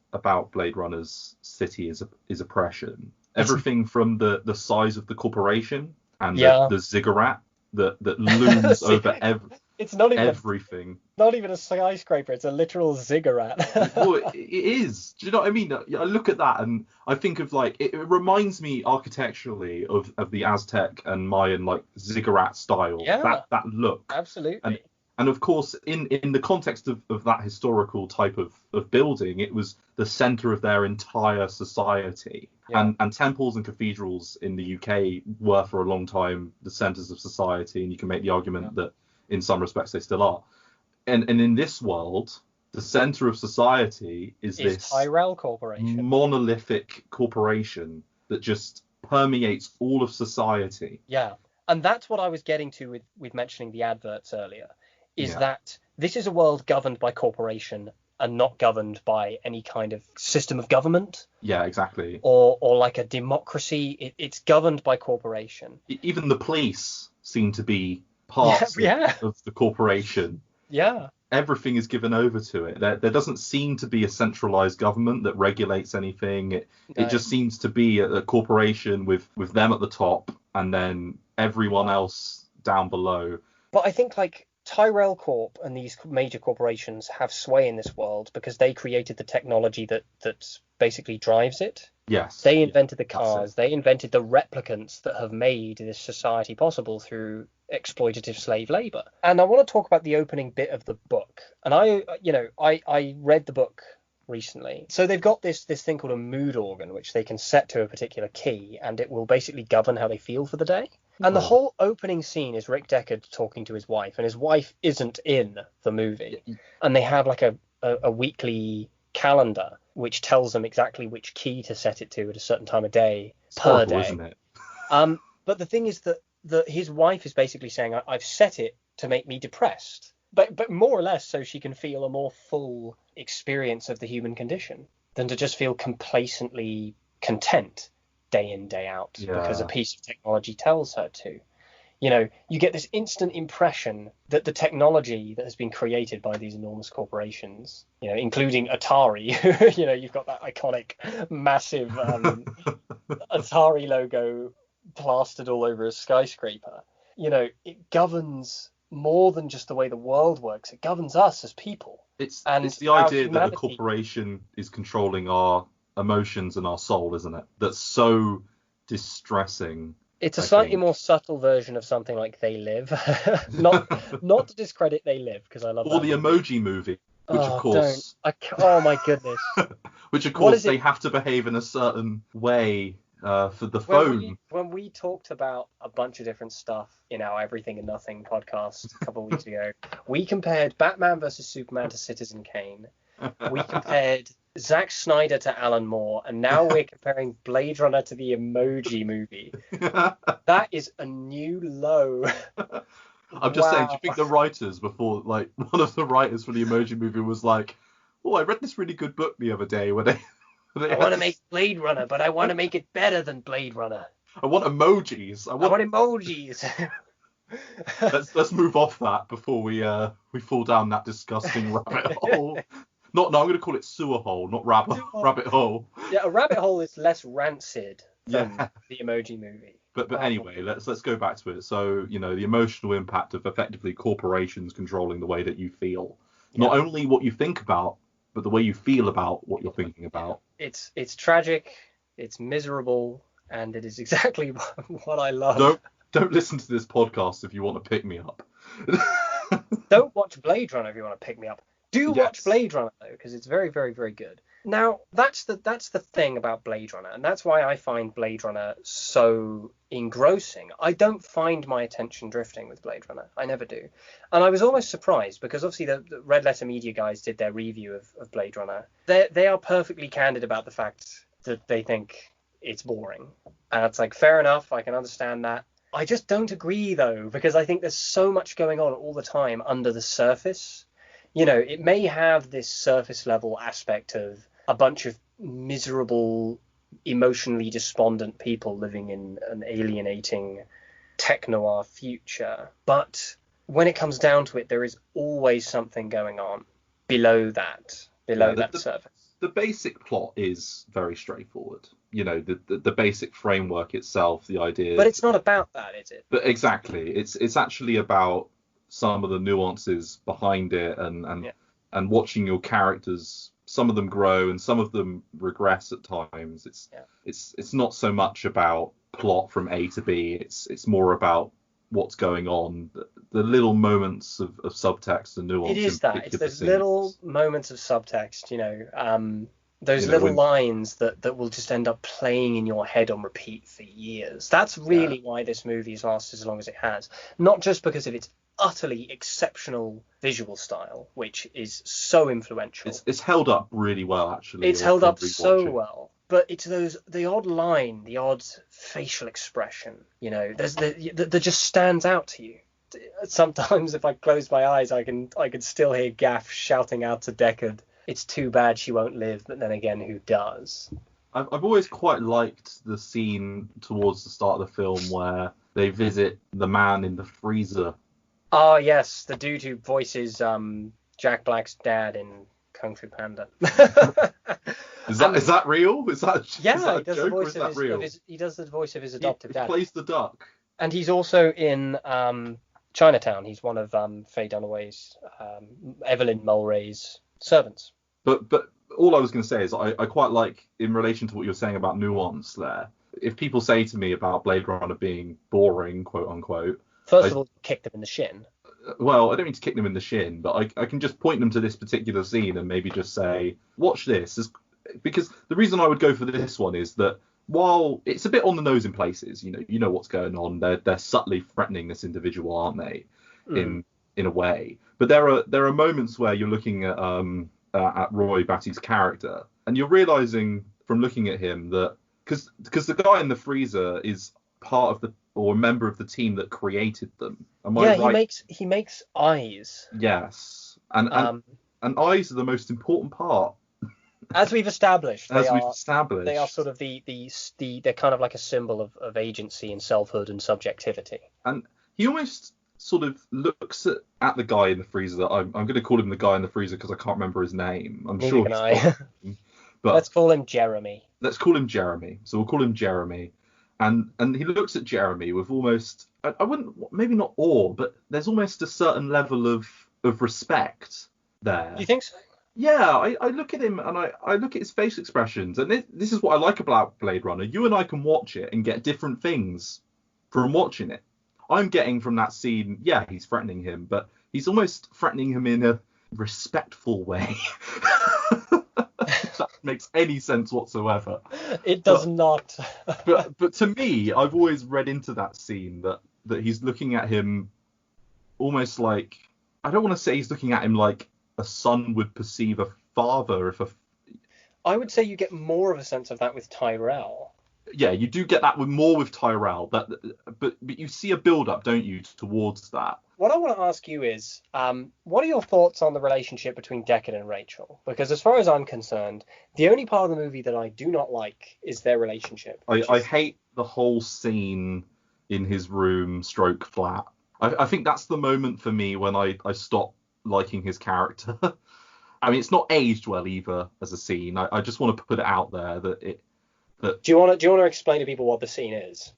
Blade Runner's city is oppression. Everything from the size of the corporation and the ziggurat that looms over it's not even everything. Not even a skyscraper, it's a literal ziggurat. Well, it is. Do you know what I mean? I look at that and I think of it reminds me architecturally of the Aztec and Mayan ziggurat style. Yeah, that look. Absolutely. And of course, in the context of that historical type of building, it was the center of their entire society. Yeah. And temples and cathedrals in the UK were for a long time the centers of society. And you can make the argument that in some respects they still are. And in this world, the center of society is this Tyrell Corporation, monolithic corporation that just permeates all of society. Yeah. And that's what I was getting to with mentioning the adverts earlier. Is that this is a world governed by corporation and not governed by any kind of system of government. Yeah, exactly. Or like a democracy. It's governed by corporation. Even the police seem to be parts of the corporation. Yeah. Everything is given over to it. There doesn't seem to be a centralized government that regulates anything. It just seems to be a corporation with them at the top and then everyone else down below. But I think Tyrell Corp and these major corporations have sway in this world because they created the technology that basically drives it. Yes. They invented the cars. They invented the replicants that have made this society possible through exploitative slave labor. And I want to talk about the opening bit of the book. And I read the book recently. So they've got this thing called a mood organ, which they can set to a particular key, and it will basically govern how they feel for the day. And the whole opening scene is Rick Deckard talking to his wife, and his wife isn't in the movie. And they have a weekly calendar which tells them exactly which key to set it to at a certain time of day per day. Isn't it? But the thing is that his wife is basically saying, I've set it to make me depressed, but more or less so she can feel a more full experience of the human condition than to just feel complacently content day in, day out, because a piece of technology tells her to. You get this instant impression that the technology that has been created by these enormous corporations, including Atari, you've got that iconic, massive Atari logo plastered all over a skyscraper. It governs more than just the way the world works. It governs us as people. It's the idea that the corporation is controlling our emotions and our soul, isn't it? That's so distressing. It's a slightly more subtle version of something like They Live. not to discredit They Live, because I love that. Or the Emoji Movie, which of course... oh my goodness. Which of course they have to behave in a certain way for the phone. When we talked about a bunch of different stuff in our Everything and Nothing podcast a couple of weeks ago, we compared Batman vs Superman to Citizen Kane. We compared Zack Snyder to Alan Moore, and now we're comparing Blade Runner to the Emoji Movie. That is a new low. I'm just saying, do you think the writers before, one of the writers for the Emoji Movie was like, oh, I read this really good book the other day where I want to make Blade Runner, but I want to make it better than Blade Runner. I want emojis. I want emojis. let's move off that before we fall down that disgusting rabbit hole. I'm going to call it sewer hole, not rabbit hole. Yeah, a rabbit hole is less rancid than the Emoji Movie. But anyway, let's go back to it. So, the emotional impact of effectively corporations controlling the way that you feel. Not only what you think about, but the way you feel about what you're thinking about. It's tragic, it's miserable, and it is exactly what I love. Don't listen to this podcast if you want to pick me up. Don't watch Blade Runner if you want to pick me up. Do watch Blade Runner though, because it's very, very, very good. Now, that's the thing about Blade Runner, and that's why I find Blade Runner so engrossing. I don't find my attention drifting with Blade Runner. I never do. And I was almost surprised, because obviously the Red Letter Media guys did their review of Blade Runner. They are perfectly candid about the fact that they think it's boring. And it's like, fair enough, I can understand that. I just don't agree, though, because I think there's so much going on all the time under the surface. You know, it may have this surface level aspect of a bunch of miserable, emotionally despondent people living in an alienating tech-noir future. But when it comes down to it, there is always something going on below that surface. The basic plot is very straightforward. You know, the basic framework itself, the idea. But it's not about that, is it? But exactly. It's actually about some of the nuances behind it and watching your characters. Some of them grow and some of them regress at times. It's not so much about plot from A to B. It's more about what's going on, the little moments of subtext and nuance. It is that. It's those little moments of subtext, you know, those little lines that will just end up playing in your head on repeat for years. That's really why this movie has lasted as long as it has. Not just because of its utterly exceptional visual style, which is so influential. It's held up really well, actually. It's held up so well. But it's the odd line, the odd facial expression, you know, that just stands out to you. Sometimes if I close my eyes, I can still hear Gaff shouting out to Deckard, "It's too bad she won't live, but then again, who does?" I've always quite liked the scene towards the start of the film where they visit the man in the freezer. Oh yes, the dude who voices Jack Black's dad in Kung Fu Panda. Is that real? Is that a joke or is that real? He does the voice of his adoptive dad. He plays the duck. And he's also in Chinatown. He's one of Faye Dunaway's, Evelyn Mulray's servants. But all I was going to say is I quite like, in relation to what you're saying about nuance there, if people say to me about Blade Runner being boring, quote unquote. First of all, kick them in the shin. Well, I don't mean to kick them in the shin, but I can just point them to this particular scene and maybe just say, watch this. Because the reason I would go for this one is that while it's a bit on the nose in places, you know what's going on. They're subtly threatening this individual, aren't they? In a way. But there are moments where you're looking at Roy Batty's character, and you're realizing from looking at him that because the guy in the freezer is part of or a member of the team that created them. Am I right? he makes eyes. Yes, and eyes are the most important part. As we've established, they are sort of they're kind of like a symbol of agency and selfhood and subjectivity. And he almost sort of looks at the guy in the freezer. I'm going to call him the guy in the freezer because I can't remember his name. I'm sure. Can I? But let's call him Jeremy. Let's call him Jeremy. So we'll call him Jeremy. And he looks at Jeremy with almost, I wouldn't, maybe not awe, but there's almost a certain level of respect there. You think so? Yeah, I look at him and I look at his face expressions, and this is what I like about Blade Runner. You and I can watch it and get different things from watching it. I'm getting from that scene, yeah, he's threatening him, but he's almost threatening him in a respectful way. If that makes any sense whatsoever. It does not. but to me, I've always read into that scene that he's looking at him almost like, I don't want to say he's looking at him like a son would perceive a father. I would say you get more of a sense of that with Tyrell. Yeah, you do get that more with Tyrell, but you see a build-up, don't you, towards that? What I want to ask you is, what are your thoughts on the relationship between Deckard and Rachel? Because as far as I'm concerned, the only part of the movie that I do not like is their relationship. I hate the whole scene in his room, stroke flat. I think that's the moment for me when I stop liking his character. I mean, it's not aged well either as a scene. I just want to put it out there that Do you want to explain to people what the scene is?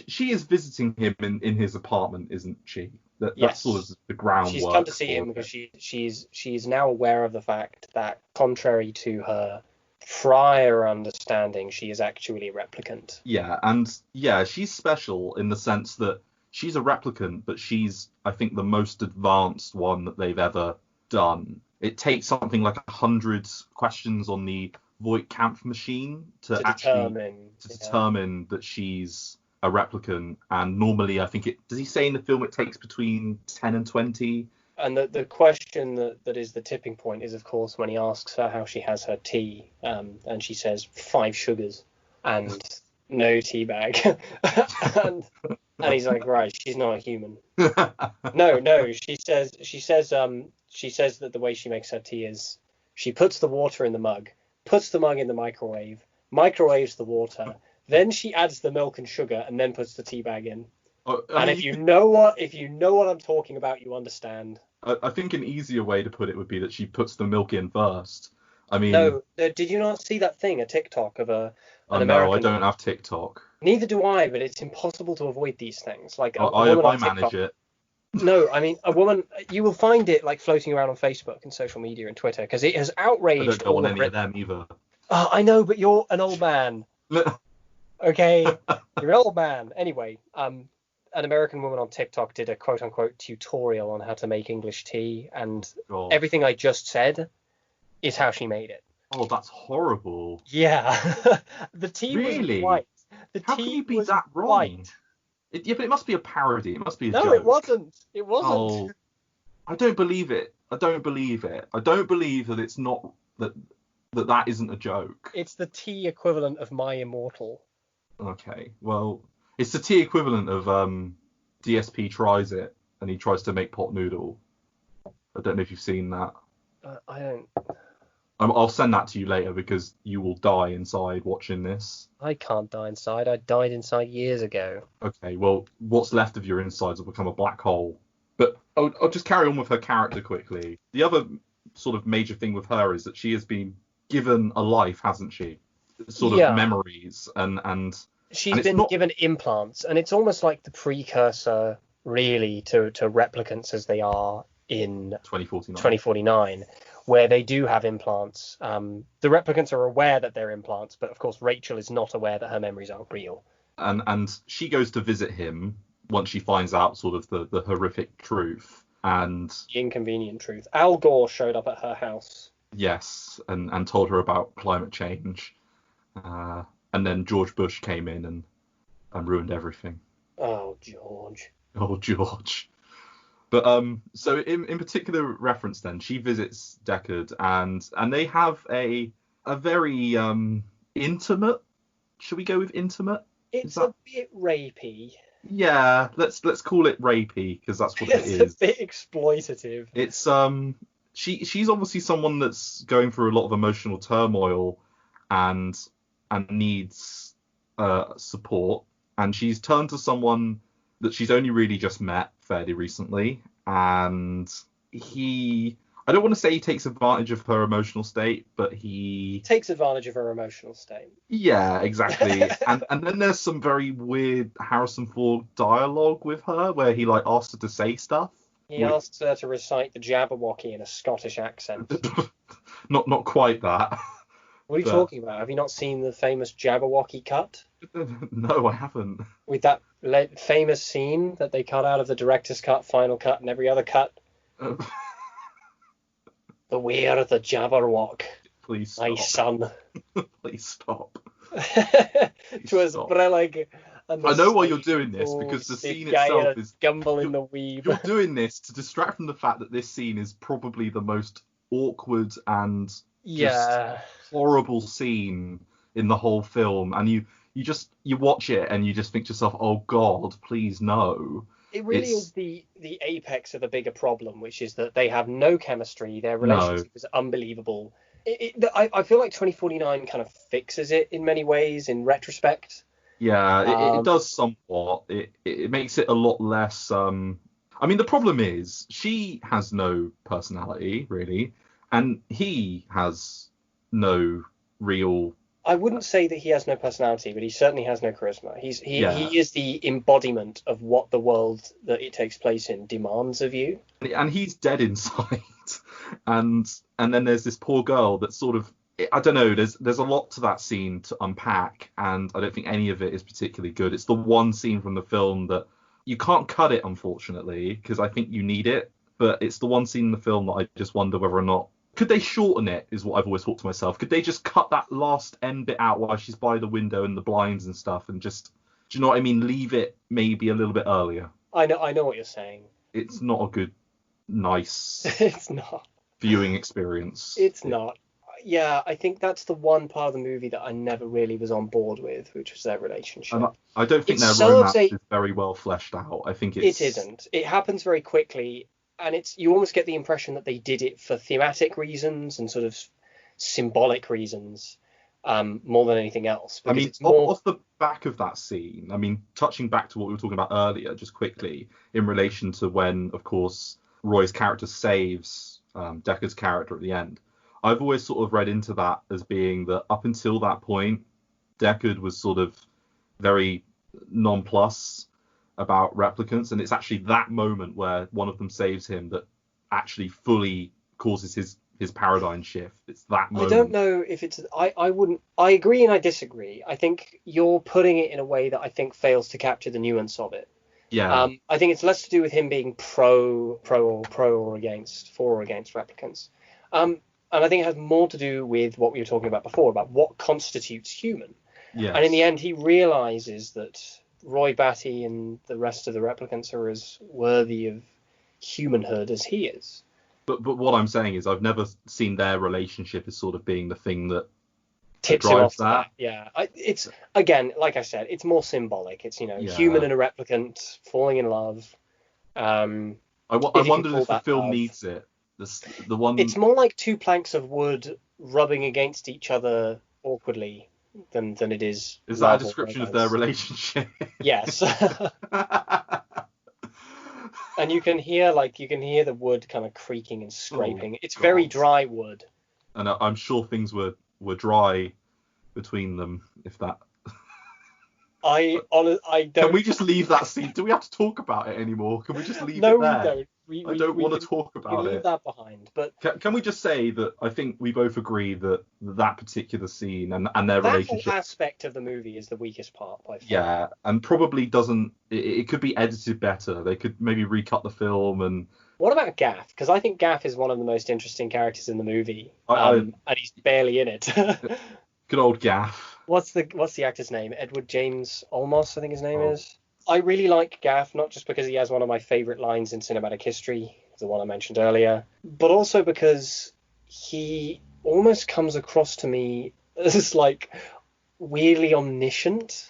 She is visiting him in his apartment, isn't she? Yes. That's sort of the groundwork. She's come to see him because she's now aware of the fact that, contrary to her prior understanding, she is actually a replicant. Yeah, and yeah, she's special in the sense that she's a replicant, but she's, I think, the most advanced one that they've ever done. It takes something like 100 questions on the Voight Kampf machine to determine that she's a replicant. And normally, I think does he say in the film it takes between 10 and 20? And the question that is the tipping point is, of course, when he asks her how she has her tea, and she says 5 sugars and no tea bag, and he's like, right, she's not a human. No, she says that the way she makes her tea is she puts the water in the mug, puts the mug in the microwave, microwaves the water, then she adds the milk and sugar, and then puts the tea bag in. If you know what I'm talking about, you understand. I think an easier way to put it would be that she puts the milk in first. I mean, no, did you not see that thing, a TikTok of an American? No, I don't have TikTok. Neither do I, but it's impossible to avoid these things. Like I manage it. No, I mean, a woman, you will find it like floating around on Facebook and social media and Twitter because it has outraged. I don't go on any of them either. Oh, I know, but you're an old man. Okay, you're an old man. Anyway, an American woman on TikTok did a quote-unquote tutorial on how to make English tea, and everything I just said is how she made it. Oh, that's horrible. Yeah. The tea was white. How can you be that wrong? White. Yeah, but it must be a parody. It must be a joke. No, it wasn't. It wasn't. Oh, I don't believe it. I don't believe that it's not that isn't a joke. It's the tea equivalent of My Immortal. Okay, well, it's the tea equivalent of DSP Tries It, and he tries to make pot noodle. I don't know if you've seen that. I don't. I'll send that to you later because you will die inside watching this. I can't die inside. I died inside years ago. Okay, well, what's left of your insides will become a black hole. But I'll just carry on with her character quickly. The other sort of major thing with her is that she has been given a life, hasn't she? Sort of memories and she's been given implants, and it's almost like the precursor, really, to replicants as they are in 2049, where they do have implants. The replicants are aware that they're implants, but of course Rachel is not aware that her memories aren't real. And she goes to visit him once she finds out sort of the horrific truth and the inconvenient truth. Al Gore showed up at her house. Yes, and told her about climate change. And then George Bush came in and ruined everything. Oh, George. Oh, George. But so in particular reference, then she visits Deckard, and they have a very intimate. Should we go with intimate? It's a bit rapey. Yeah, let's call it rapey because that's what it is. It's a bit exploitative. It's she's obviously someone that's going through a lot of emotional turmoil and needs support, and she's turned to someone that she's only really just met fairly recently, and I don't want to say he takes advantage of her emotional state, but he takes advantage of her emotional state. Yeah, exactly. and then there's some very weird Harrison Ford dialogue with her where he like asks her to say stuff. He asks her to recite the Jabberwocky in a Scottish accent. Not quite that. What are you talking about? Have you not seen the famous Jabberwocky cut? No, I haven't. With that famous scene that they cut out of the director's cut, final cut, and every other cut. Beware the Jabberwock. Please stop. My son. Please stop. 'Twas brillig. I know why you're doing this, because the scene itself is... Gumble in the weeb. You're doing this to distract from the fact that this scene is probably the most awkward and just horrible scene in the whole film. And you watch it and you just think to yourself, oh God, please no. It really is the apex of the bigger problem, which is that they have no chemistry. Their relationship is unbelievable. I feel like 2049 kind of fixes it in many ways in retrospect. Yeah, it does somewhat. It makes it a lot less... I mean, the problem is she has no personality, really, and he has no real... I wouldn't say that he has no personality, but he certainly has no charisma. He is the embodiment of what the world that it takes place in demands of you. And he's dead inside. and then there's this poor girl that's sort of... I don't know, there's a lot to that scene to unpack, and I don't think any of it is particularly good. It's the one scene from the film that you can't cut it, unfortunately, because I think you need it. but it's the one scene in the film that I just wonder whether or not could they shorten it, is what I've always thought to myself. Could they just cut that last end bit out while she's by the window and the blinds and stuff, and just, do you know what I mean? Leave it maybe a little bit earlier. I know what you're saying. It's not a good, nice It's not viewing experience. It's not. Yeah, I think that's the one part of the movie that I never really was on board with, which was their relationship. And I don't think their romance is very well fleshed out. I think it isn't. It happens very quickly, and you almost get the impression that they did it for thematic reasons and sort of symbolic reasons, more than anything else. I mean, it's more... off the back of that scene, I mean, touching back to what we were talking about earlier, just quickly, in relation to when, of course, Roy's character saves Deckard's character at the end. I've always sort of read into that as being that up until that point, Deckard was sort of very nonplussed about replicants, and it's actually that moment where one of them saves him that actually fully causes his paradigm shift. It's that moment. I don't know if it's... I agree and I disagree. I think you're putting it in a way that I think fails to capture the nuance of it. Yeah. I think it's less to do with him being for or against replicants. And I think it has more to do with what we were talking about before, about what constitutes human. Yes. And in the end, he realizes that Roy Batty and the rest of the replicants are as worthy of humanhood as he is. But what I'm saying is I've never seen their relationship as sort of being the thing that tips him off that. Yeah. It's, again, like I said, it's more symbolic. It's, human and a replicant falling in love. I wondered if the film needs it. The one... It's more like two planks of wood rubbing against each other awkwardly than it is. Is that a description of their relationship? Yes. And you can hear the wood kind of creaking and scraping. It's God. Very dry wood. And I'm sure things were dry between them, if that... I don't... Can we just leave that scene? Do we have to talk about it anymore? Can we just leave it there? No, we don't. I don't want to talk about it. Leave that behind. But can we just say that I think we both agree that particular scene and their relationship... That aspect of the movie is the weakest part by far. Yeah, and probably doesn't... It could be edited better. They could maybe recut the film and... What about Gaff? Because I think Gaff is one of the most interesting characters in the movie, and he's barely in it. Good old Gaff. What's the actor's name? Edward James Olmos, I think his name is. I really like Gaff, not just because he has one of my favourite lines in cinematic history, the one I mentioned earlier, but also because he almost comes across to me as like weirdly omniscient.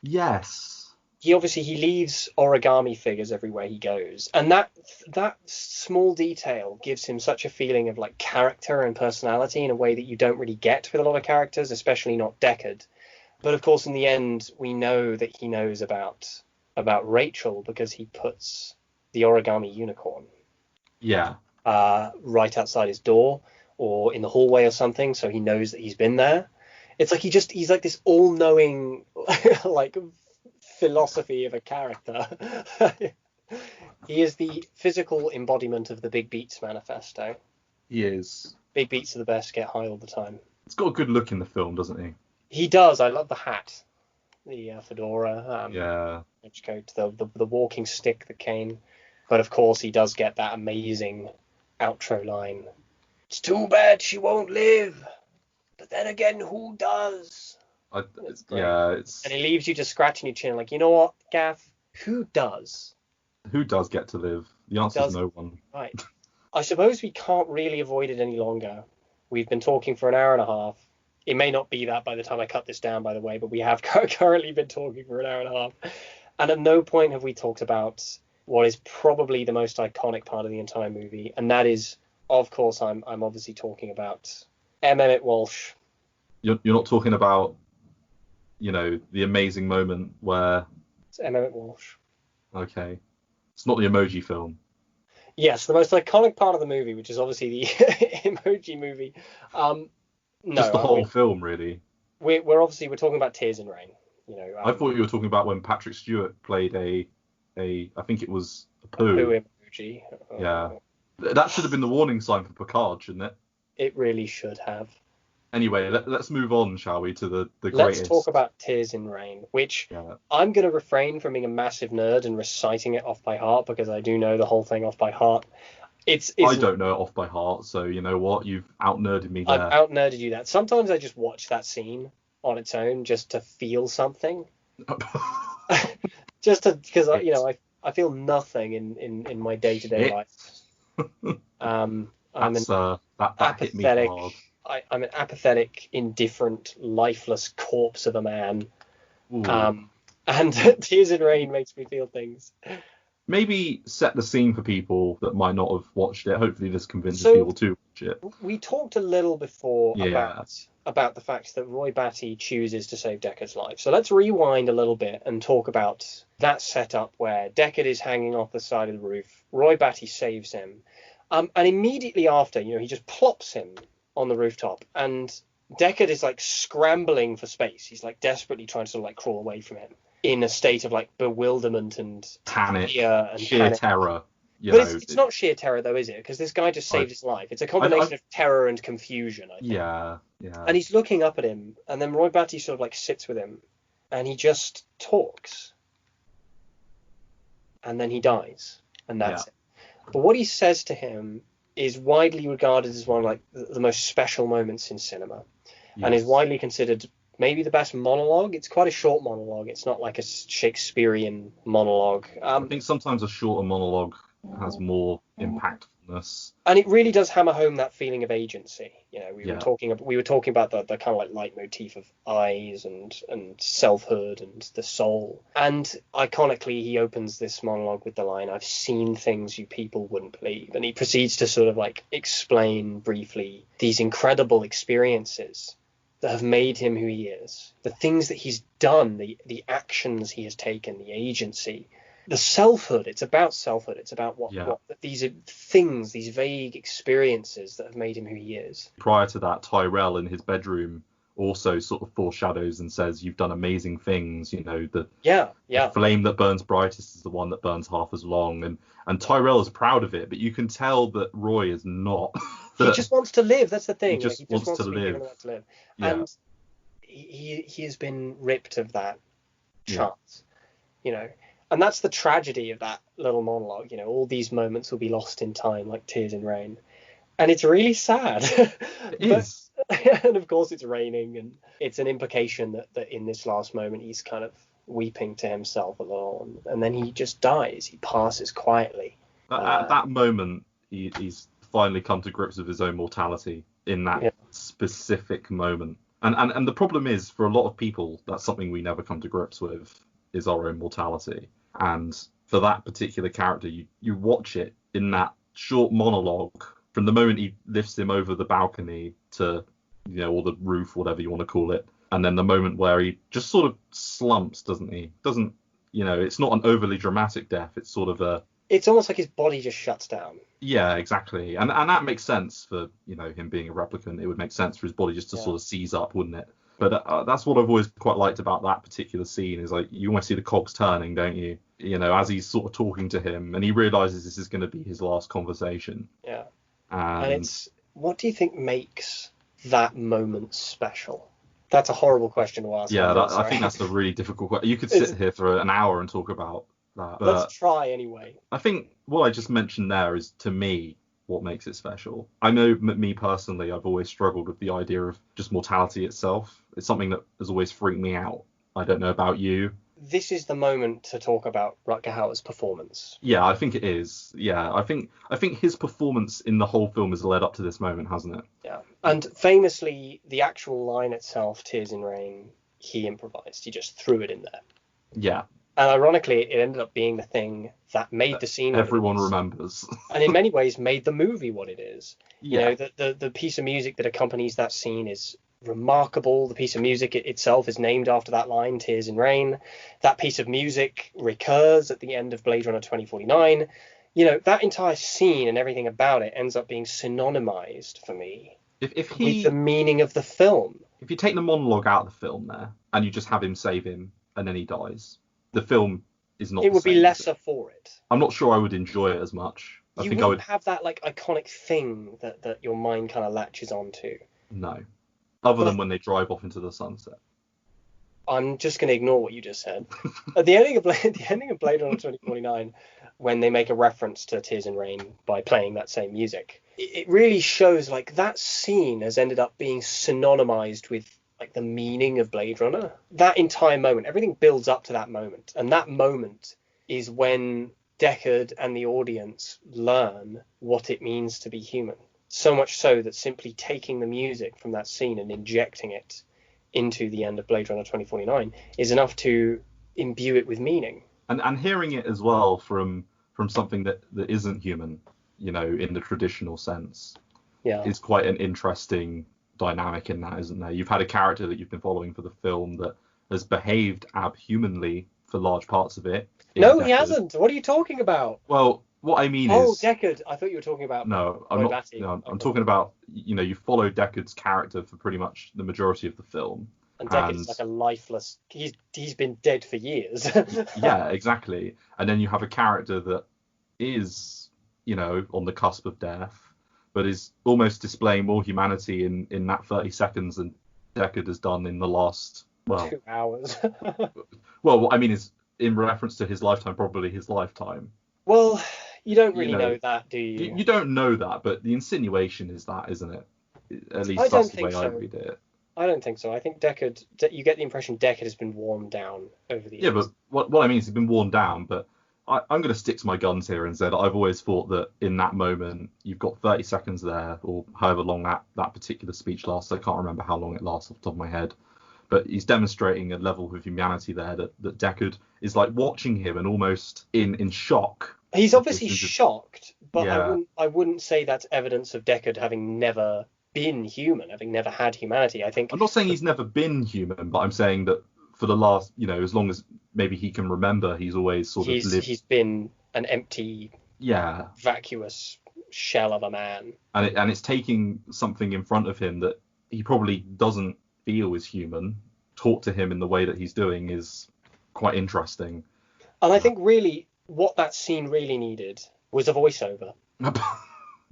Yes. He leaves origami figures everywhere he goes, and that small detail gives him such a feeling of like character and personality in a way that you don't really get with a lot of characters, especially not Deckard. But of course, in the end, we know that he knows about Rachel because he puts the origami unicorn right outside his door or in the hallway or something, so he knows that he's been there. It's like he's like this all-knowing like philosophy of a character. He is the physical embodiment of the Big Beats manifesto. He is. Big Beats are the best, get high all the time. He's got a good look in the film, doesn't he? He does. I love the hat, the fedora, trench coat, the walking stick, the cane. But of course, he does get that amazing outro line. It's too bad she won't live, but then again, who does? It's... And he leaves you just scratching your chin, like, you know what, Gaff? Who does? Who does get to live? The answer is no one. Right. I suppose we can't really avoid it any longer. We've been talking for an hour and a half. It may not be that by the time I cut this down, by the way, but we have currently been talking for an hour and a half. And at no point have we talked about what is probably the most iconic part of the entire movie. And that is, of course, I'm obviously talking about M. Emmett Walsh. You're not talking about, the amazing moment where... It's M. Emmett Walsh. Okay. It's not the Emoji film. Yes, the most iconic part of the movie, which is obviously the Emoji movie. No, just the whole film, really. We're talking about Tears in Rain. I thought you were talking about when Patrick Stewart played I think it was a poo. A poo emoji. Yeah. That should have been the warning sign for Picard, shouldn't it? It really should have. Anyway, let's move on, shall we, to the greatest. Let's talk about Tears in Rain, which I'm going to refrain from being a massive nerd and reciting it off by heart because I do know the whole thing off by heart. I don't know it off by heart, so you know what? You've out-nerded me there. I've out-nerded you that. Sometimes I just watch that scene on its own just to feel something. Because I feel nothing in my day-to-day life. I'm that hit me hard. I'm an apathetic, indifferent, lifeless corpse of a man. And Tears in Rain makes me feel things. Maybe set the scene for people that might not have watched it. Hopefully this convinces people to watch it. We talked a little before about the fact that Roy Batty chooses to save Deckard's life. So let's rewind a little bit and talk about that setup where Deckard is hanging off the side of the roof. Roy Batty saves him. And immediately after, he just plops him on the rooftop. And Deckard is like scrambling for space. He's like desperately trying to sort of like crawl away from him in a state of like bewilderment and panic, fear and sheer terror. But it's not sheer terror though, is it? Because this guy just saved his life. It's a combination of terror and confusion, I think. Yeah. And he's looking up at him, and then Roy Batty sort of like sits with him, and he just talks. And then he dies, and that's it. But what he says to him is widely regarded as one of like the most special moments in cinema, and is widely considered maybe the best monologue. It's quite a short monologue. It's not like a Shakespearean monologue. I think sometimes a shorter monologue has more impactfulness, and it really does hammer home that feeling of agency. We were talking about the kind of like leitmotif of eyes and selfhood and the soul. And iconically, he opens this monologue with the line, "I've seen things you people wouldn't believe," and he proceeds to sort of like explain briefly these incredible experiences that have made him who he is, the things that he's done, the actions he has taken, the agency. The selfhood, it's about selfhood. It's about what these things, these vague experiences that have made him who he is. Prior to that, Tyrell in his bedroom also sort of foreshadows and says, "You've done amazing things." The flame that burns brightest is the one that burns half as long. And Tyrell is proud of it, but you can tell that Roy is not. He just wants to live. That's the thing. He just wants to live. Yeah. And he has been ripped of that chance. And that's the tragedy of that little monologue. All these moments will be lost in time, like tears in rain. And it's really sad. It is. And of course it's raining, and it's an implication that in this last moment he's kind of weeping to himself alone. And then he just dies. He passes quietly. At that moment, he's finally come to grips with his own mortality in that specific moment. And the problem is, for a lot of people, that's something we never come to grips with, is our own mortality. And for that particular character, you watch it in that short monologue from the moment he lifts him over the balcony to, or the roof, whatever you want to call it. And then the moment where he just sort of slumps, doesn't he? Doesn't, it's not an overly dramatic death. It's sort of it's almost like his body just shuts down. Yeah, exactly. And that makes sense for, him being a replicant. It would make sense for his body just to sort of seize up, wouldn't it? But that's what I've always quite liked about that particular scene, is like you almost see the cogs turning, don't you? As he's sort of talking to him, and he realizes this is going to be his last conversation. Yeah. And what do you think makes that moment special? That's a horrible question to ask. Yeah, I think that's a really difficult question. You could sit here for an hour and talk about that. But let's try anyway. I think what I just mentioned there is, to me, what makes it special. I know me personally, I've always struggled with the idea of just mortality itself. It's something that has always freaked me out. I don't know about you. This is the moment to talk about Rutger Hauer's performance. Yeah, I think it is. Yeah, I think his performance in the whole film has led up to this moment, hasn't it? Yeah, and famously, the actual line itself, "Tears in Rain," he improvised. He just threw it in there. Yeah. And ironically, it ended up being the thing that made the scene. Everyone remembers. And in many ways made the movie what it is. Yeah. The piece of music that accompanies that scene is remarkable. The piece of music itself is named after that line, "Tears in Rain." That piece of music recurs at the end of Blade Runner 2049. That entire scene and everything about it ends up being synonymized for me with the meaning of the film. If you take the monologue out of the film there, and you just have him save him, and then he dies, the film is not. It would be lesser for it. I'm not sure I would enjoy it as much. I think I would have that like iconic thing that your mind kind of latches onto. No, other than when they drive off into the sunset. I'm just going to ignore what you just said. At the ending of the ending of Blade Runner 2049, when they make a reference to Tears in Rain by playing that same music, it really shows like that scene has ended up being synonymized with like the meaning of Blade Runner. That entire moment, everything builds up to that moment, and that moment is when Deckard and the audience learn what it means to be human. So much so that simply taking the music from that scene and injecting it into the end of Blade Runner 2049 is enough to imbue it with meaning. And hearing it as well from something that isn't human, in the traditional sense, is quite an interesting dynamic in that, isn't there? You've had a character that you've been following for the film that has behaved abhumanly for large parts of it. No, he hasn't. What are you talking about? Well, what I mean is... Oh, Deckard. I thought you were talking about... No, I'm not. No, I'm talking about, you follow Deckard's character for pretty much the majority of the film. And Deckard's like a lifeless... He's been dead for years. Yeah, exactly. And then you have a character that is, on the cusp of death, but is almost displaying more humanity in that 30 seconds than Deckard has done in the last... 2 hours. Well, what I mean is in reference to his lifetime, probably his lifetime. Well, you don't really know that, do you? You don't know that, but the insinuation is that, isn't it? At least that's the way I read it. I don't think so. I think Deckard, you get the impression Deckard has been worn down over the years. Yeah, but what I mean is he's been worn down, but I'm going to stick to my guns here and say that I've always thought that in that moment, you've got 30 seconds there, or however long that particular speech lasts. I can't remember how long it lasts off the top of my head. But he's demonstrating a level of humanity there that Deckard is like watching him and almost in shock. He's obviously shocked, but yeah. I wouldn't say that's evidence of Deckard having never been human, having never had humanity. I think I'm not saying he's never been human, but I'm saying that for the last, as long as maybe he can remember, he's always sort of lived. He's been an empty, vacuous shell of a man. And it's taking something in front of him that he probably doesn't feel is human, talk to him in the way that he's doing is quite interesting. And I think really what that scene really needed was a voiceover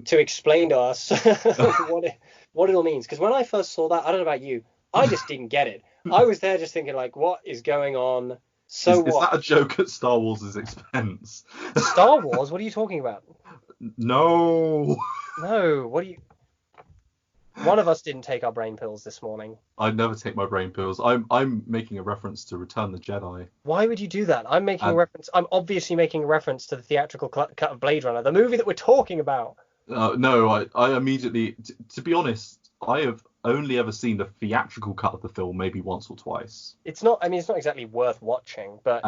to explain to us what it all means. Because when I first saw that, I don't know about you, I just didn't get it. I was there just thinking like, what is going on? Is that a joke at Star Wars' expense? Star Wars? What are you talking about? No, what are you... One of us didn't take our brain pills this morning. I'd never take my brain pills. I'm making a reference to Return the Jedi. Why would you do that? I'm obviously making a reference to the theatrical cut of Blade Runner, the movie that we're talking about. No, I immediately... To be honest, I have only ever seen the theatrical cut of the film maybe once or twice. It's not exactly worth watching, but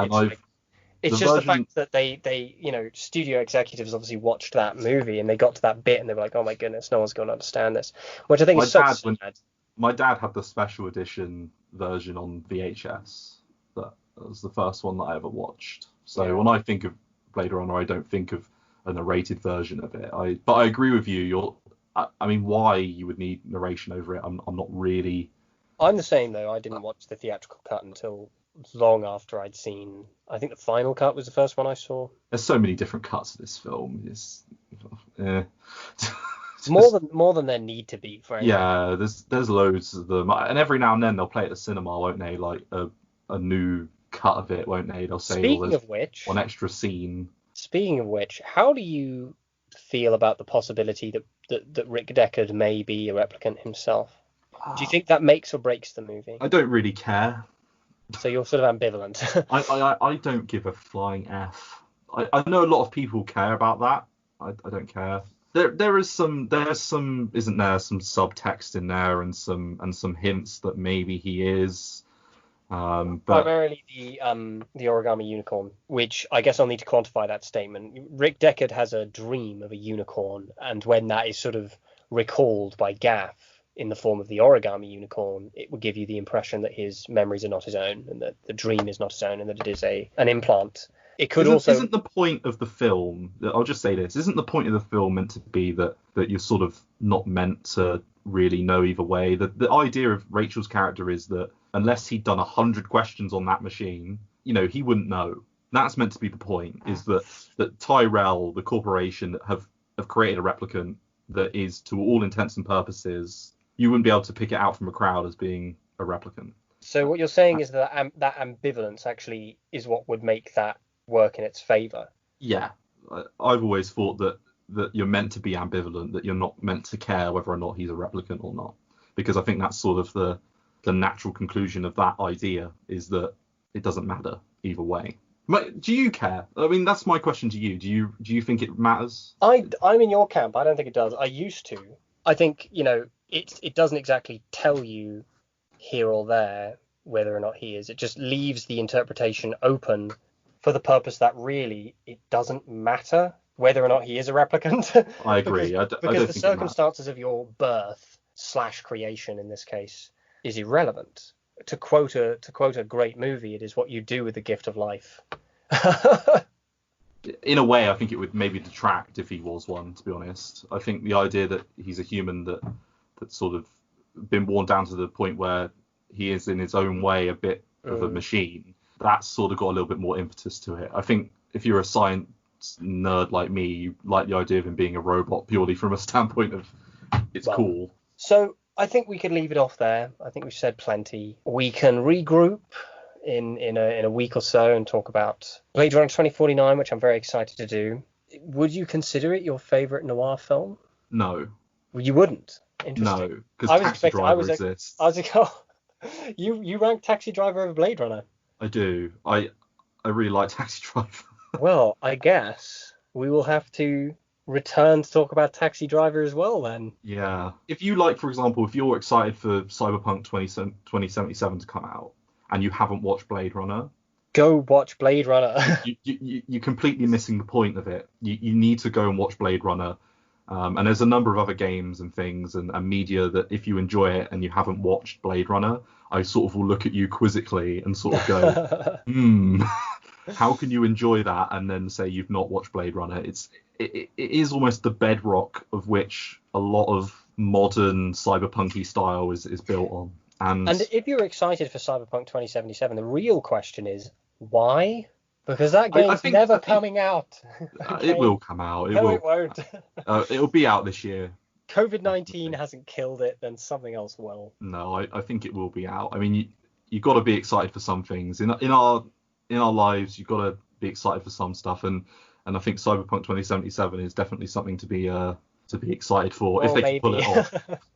it's just the fact that they studio executives obviously watched that movie and they got to that bit and they were like, oh my goodness, no one's going to understand this. Which I think is so sad. My dad had the special edition version on VHS. That was the first one that I ever watched. So when I think of Blade Runner, I don't think of a narrated version of it. But I agree with you. I mean, why you would need narration over it, I'm not really... I'm the same, though. I didn't watch the theatrical cut until long after I'd seen... I think the final cut was the first one I saw. There's so many different cuts of this film. More than there need to be for anything. Yeah, there's loads of them. And every now and then they'll play at the cinema, won't they? Like a new cut of it, won't they? They'll say, speaking of which, one extra scene. Speaking of which, how do you feel about the possibility that Rick Deckard may be a replicant himself? Do you think that makes or breaks the movie? I don't really care. So you're sort of ambivalent. I don't give a flying F. I know a lot of people care about that. I don't care. There's some isn't there some subtext in there and some hints that maybe he is. But primarily the origami unicorn, which I guess I'll need to quantify that statement. Rick Deckard has a dream of a unicorn, and when that is sort of recalled by Gaff in the form of the origami unicorn, it would give you the impression that his memories are not his own, and that the dream is not his own, and that it is an implant. It could isn't the point of the film, I'll just say this, isn't the point of the film meant to be that you're sort of not meant to really know either way? The idea of Rachel's character is that unless he'd done 100 questions on that machine, he wouldn't know. That's meant to be the point, is that Tyrell, the corporation, have created a replicant that is, to all intents and purposes, you wouldn't be able to pick it out from a crowd as being a replicant. So what you're saying is that that ambivalence actually is what would make that work in its favour. Yeah, I've always thought that you're meant to be ambivalent, that you're not meant to care whether or not he's a replicant or not, because I think that's sort of the natural conclusion of that idea, is that it doesn't matter either way. But do you care? I mean, that's my question to you. Do you think it matters? I'm in your camp. I don't think it does. I used to. I think, it doesn't exactly tell you here or there whether or not he is. It just leaves the interpretation open for the purpose that really it doesn't matter whether or not he is a replicant. I agree. because the circumstances of your birth / creation in this case is irrelevant. To quote a great movie, it is what you do with the gift of life. In a way, I think it would maybe detract if he was one, to be honest. I think the idea that he's a human that's sort of been worn down to the point where he is in his own way a bit of a machine, that's sort of got a little bit more impetus to it. I think if you're a science nerd like me, you like the idea of him being a robot purely from a standpoint of it's cool. So I think we could leave it off there. I think we've said plenty. We can regroup in a week or so and talk about Blade Runner 2049, which I'm very excited to do. Would you consider it your favourite noir film? No. Well, you wouldn't. Interesting. No, because Taxi Driver exists. I was like, you rank Taxi Driver over Blade Runner? I do. I really like Taxi Driver. Well, I guess we will have to return to talk about Taxi Driver as well then. Yeah. If you like, for example, if you're excited for Cyberpunk 2077 to come out and you haven't watched Blade Runner, go watch Blade Runner. You're completely missing the point of it. You need to go and watch Blade Runner. And there's a number of other games and things and media that if you enjoy it and you haven't watched Blade Runner, I sort of will look at you quizzically and sort of go, how can you enjoy that and then say you've not watched Blade Runner? It is almost the bedrock of which a lot of modern cyberpunky style is built on. And if you're excited for Cyberpunk 2077, the real question is why? Because that game's never coming out. Okay. It will come out. It won't. It'll be out this year. COVID-19 hasn't killed it, then something else will. No, I think it will be out. I mean, you got to be excited for some things. In our lives, you've got to be excited for some stuff, and I think Cyberpunk 2077 is definitely something to be excited for if they can pull it off.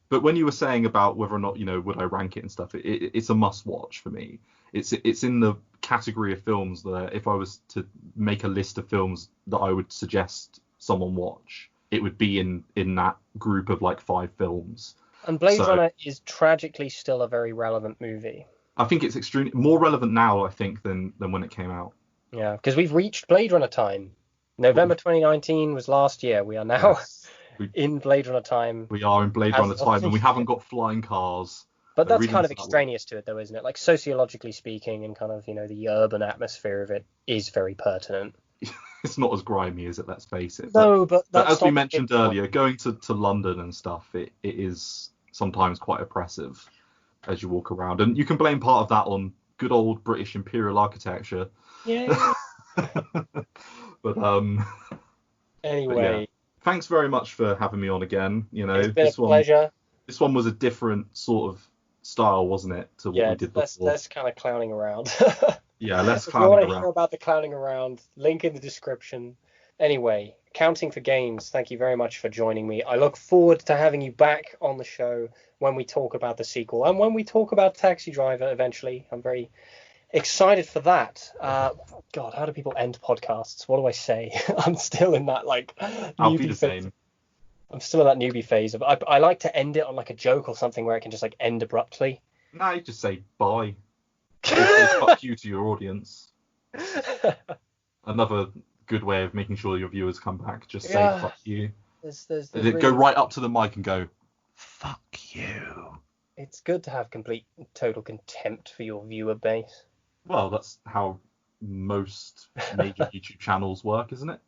But when you were saying about whether or not, would I rank it and stuff, it's a must-watch for me. It's in the category of films that if I was to make a list of films that I would suggest someone watch, it would be in that group of like 5 films. And Blade Runner is tragically still a very relevant movie. I think it's extremely more relevant now, I think, than when it came out. Yeah, because we've reached Blade Runner time. November 2019 was last year. We are now in Blade Runner time. We are in Blade Runner time, and we haven't got flying cars. But that's kind of extraneous to it, though, isn't it? Like, sociologically speaking, and kind of, the urban atmosphere of it is very pertinent. It's not as grimy as it, let's face it. No, but as we mentioned earlier, going to London and stuff, it is sometimes quite oppressive as you walk around. And you can blame part of that on good old British imperial architecture. Yeah. But anyway. Yeah. Thanks very much for having me on again. It's been a pleasure. This one was a different sort of style, wasn't it, to what we did before? Less kind of clowning around. Yeah, less clowning around. If you want to hear about the clowning around, link in the description. Anyway, Counting for Games, thank you very much for joining me. I look forward to having you back on the show when we talk about the sequel and when we talk about Taxi Driver eventually. I'm very excited for that. God, how do people end podcasts? What do I say? I'm still in that I'll be the same. I'm still in that newbie phase of I like to end it on like a joke or something where it can just like end abruptly. No, you just say bye. Fuck you to your audience. Another good way of making sure your viewers come back. Just say fuck you. Go right up to the mic and go, fuck you. It's good to have complete total contempt for your viewer base. Well, that's how most major YouTube channels work, isn't it?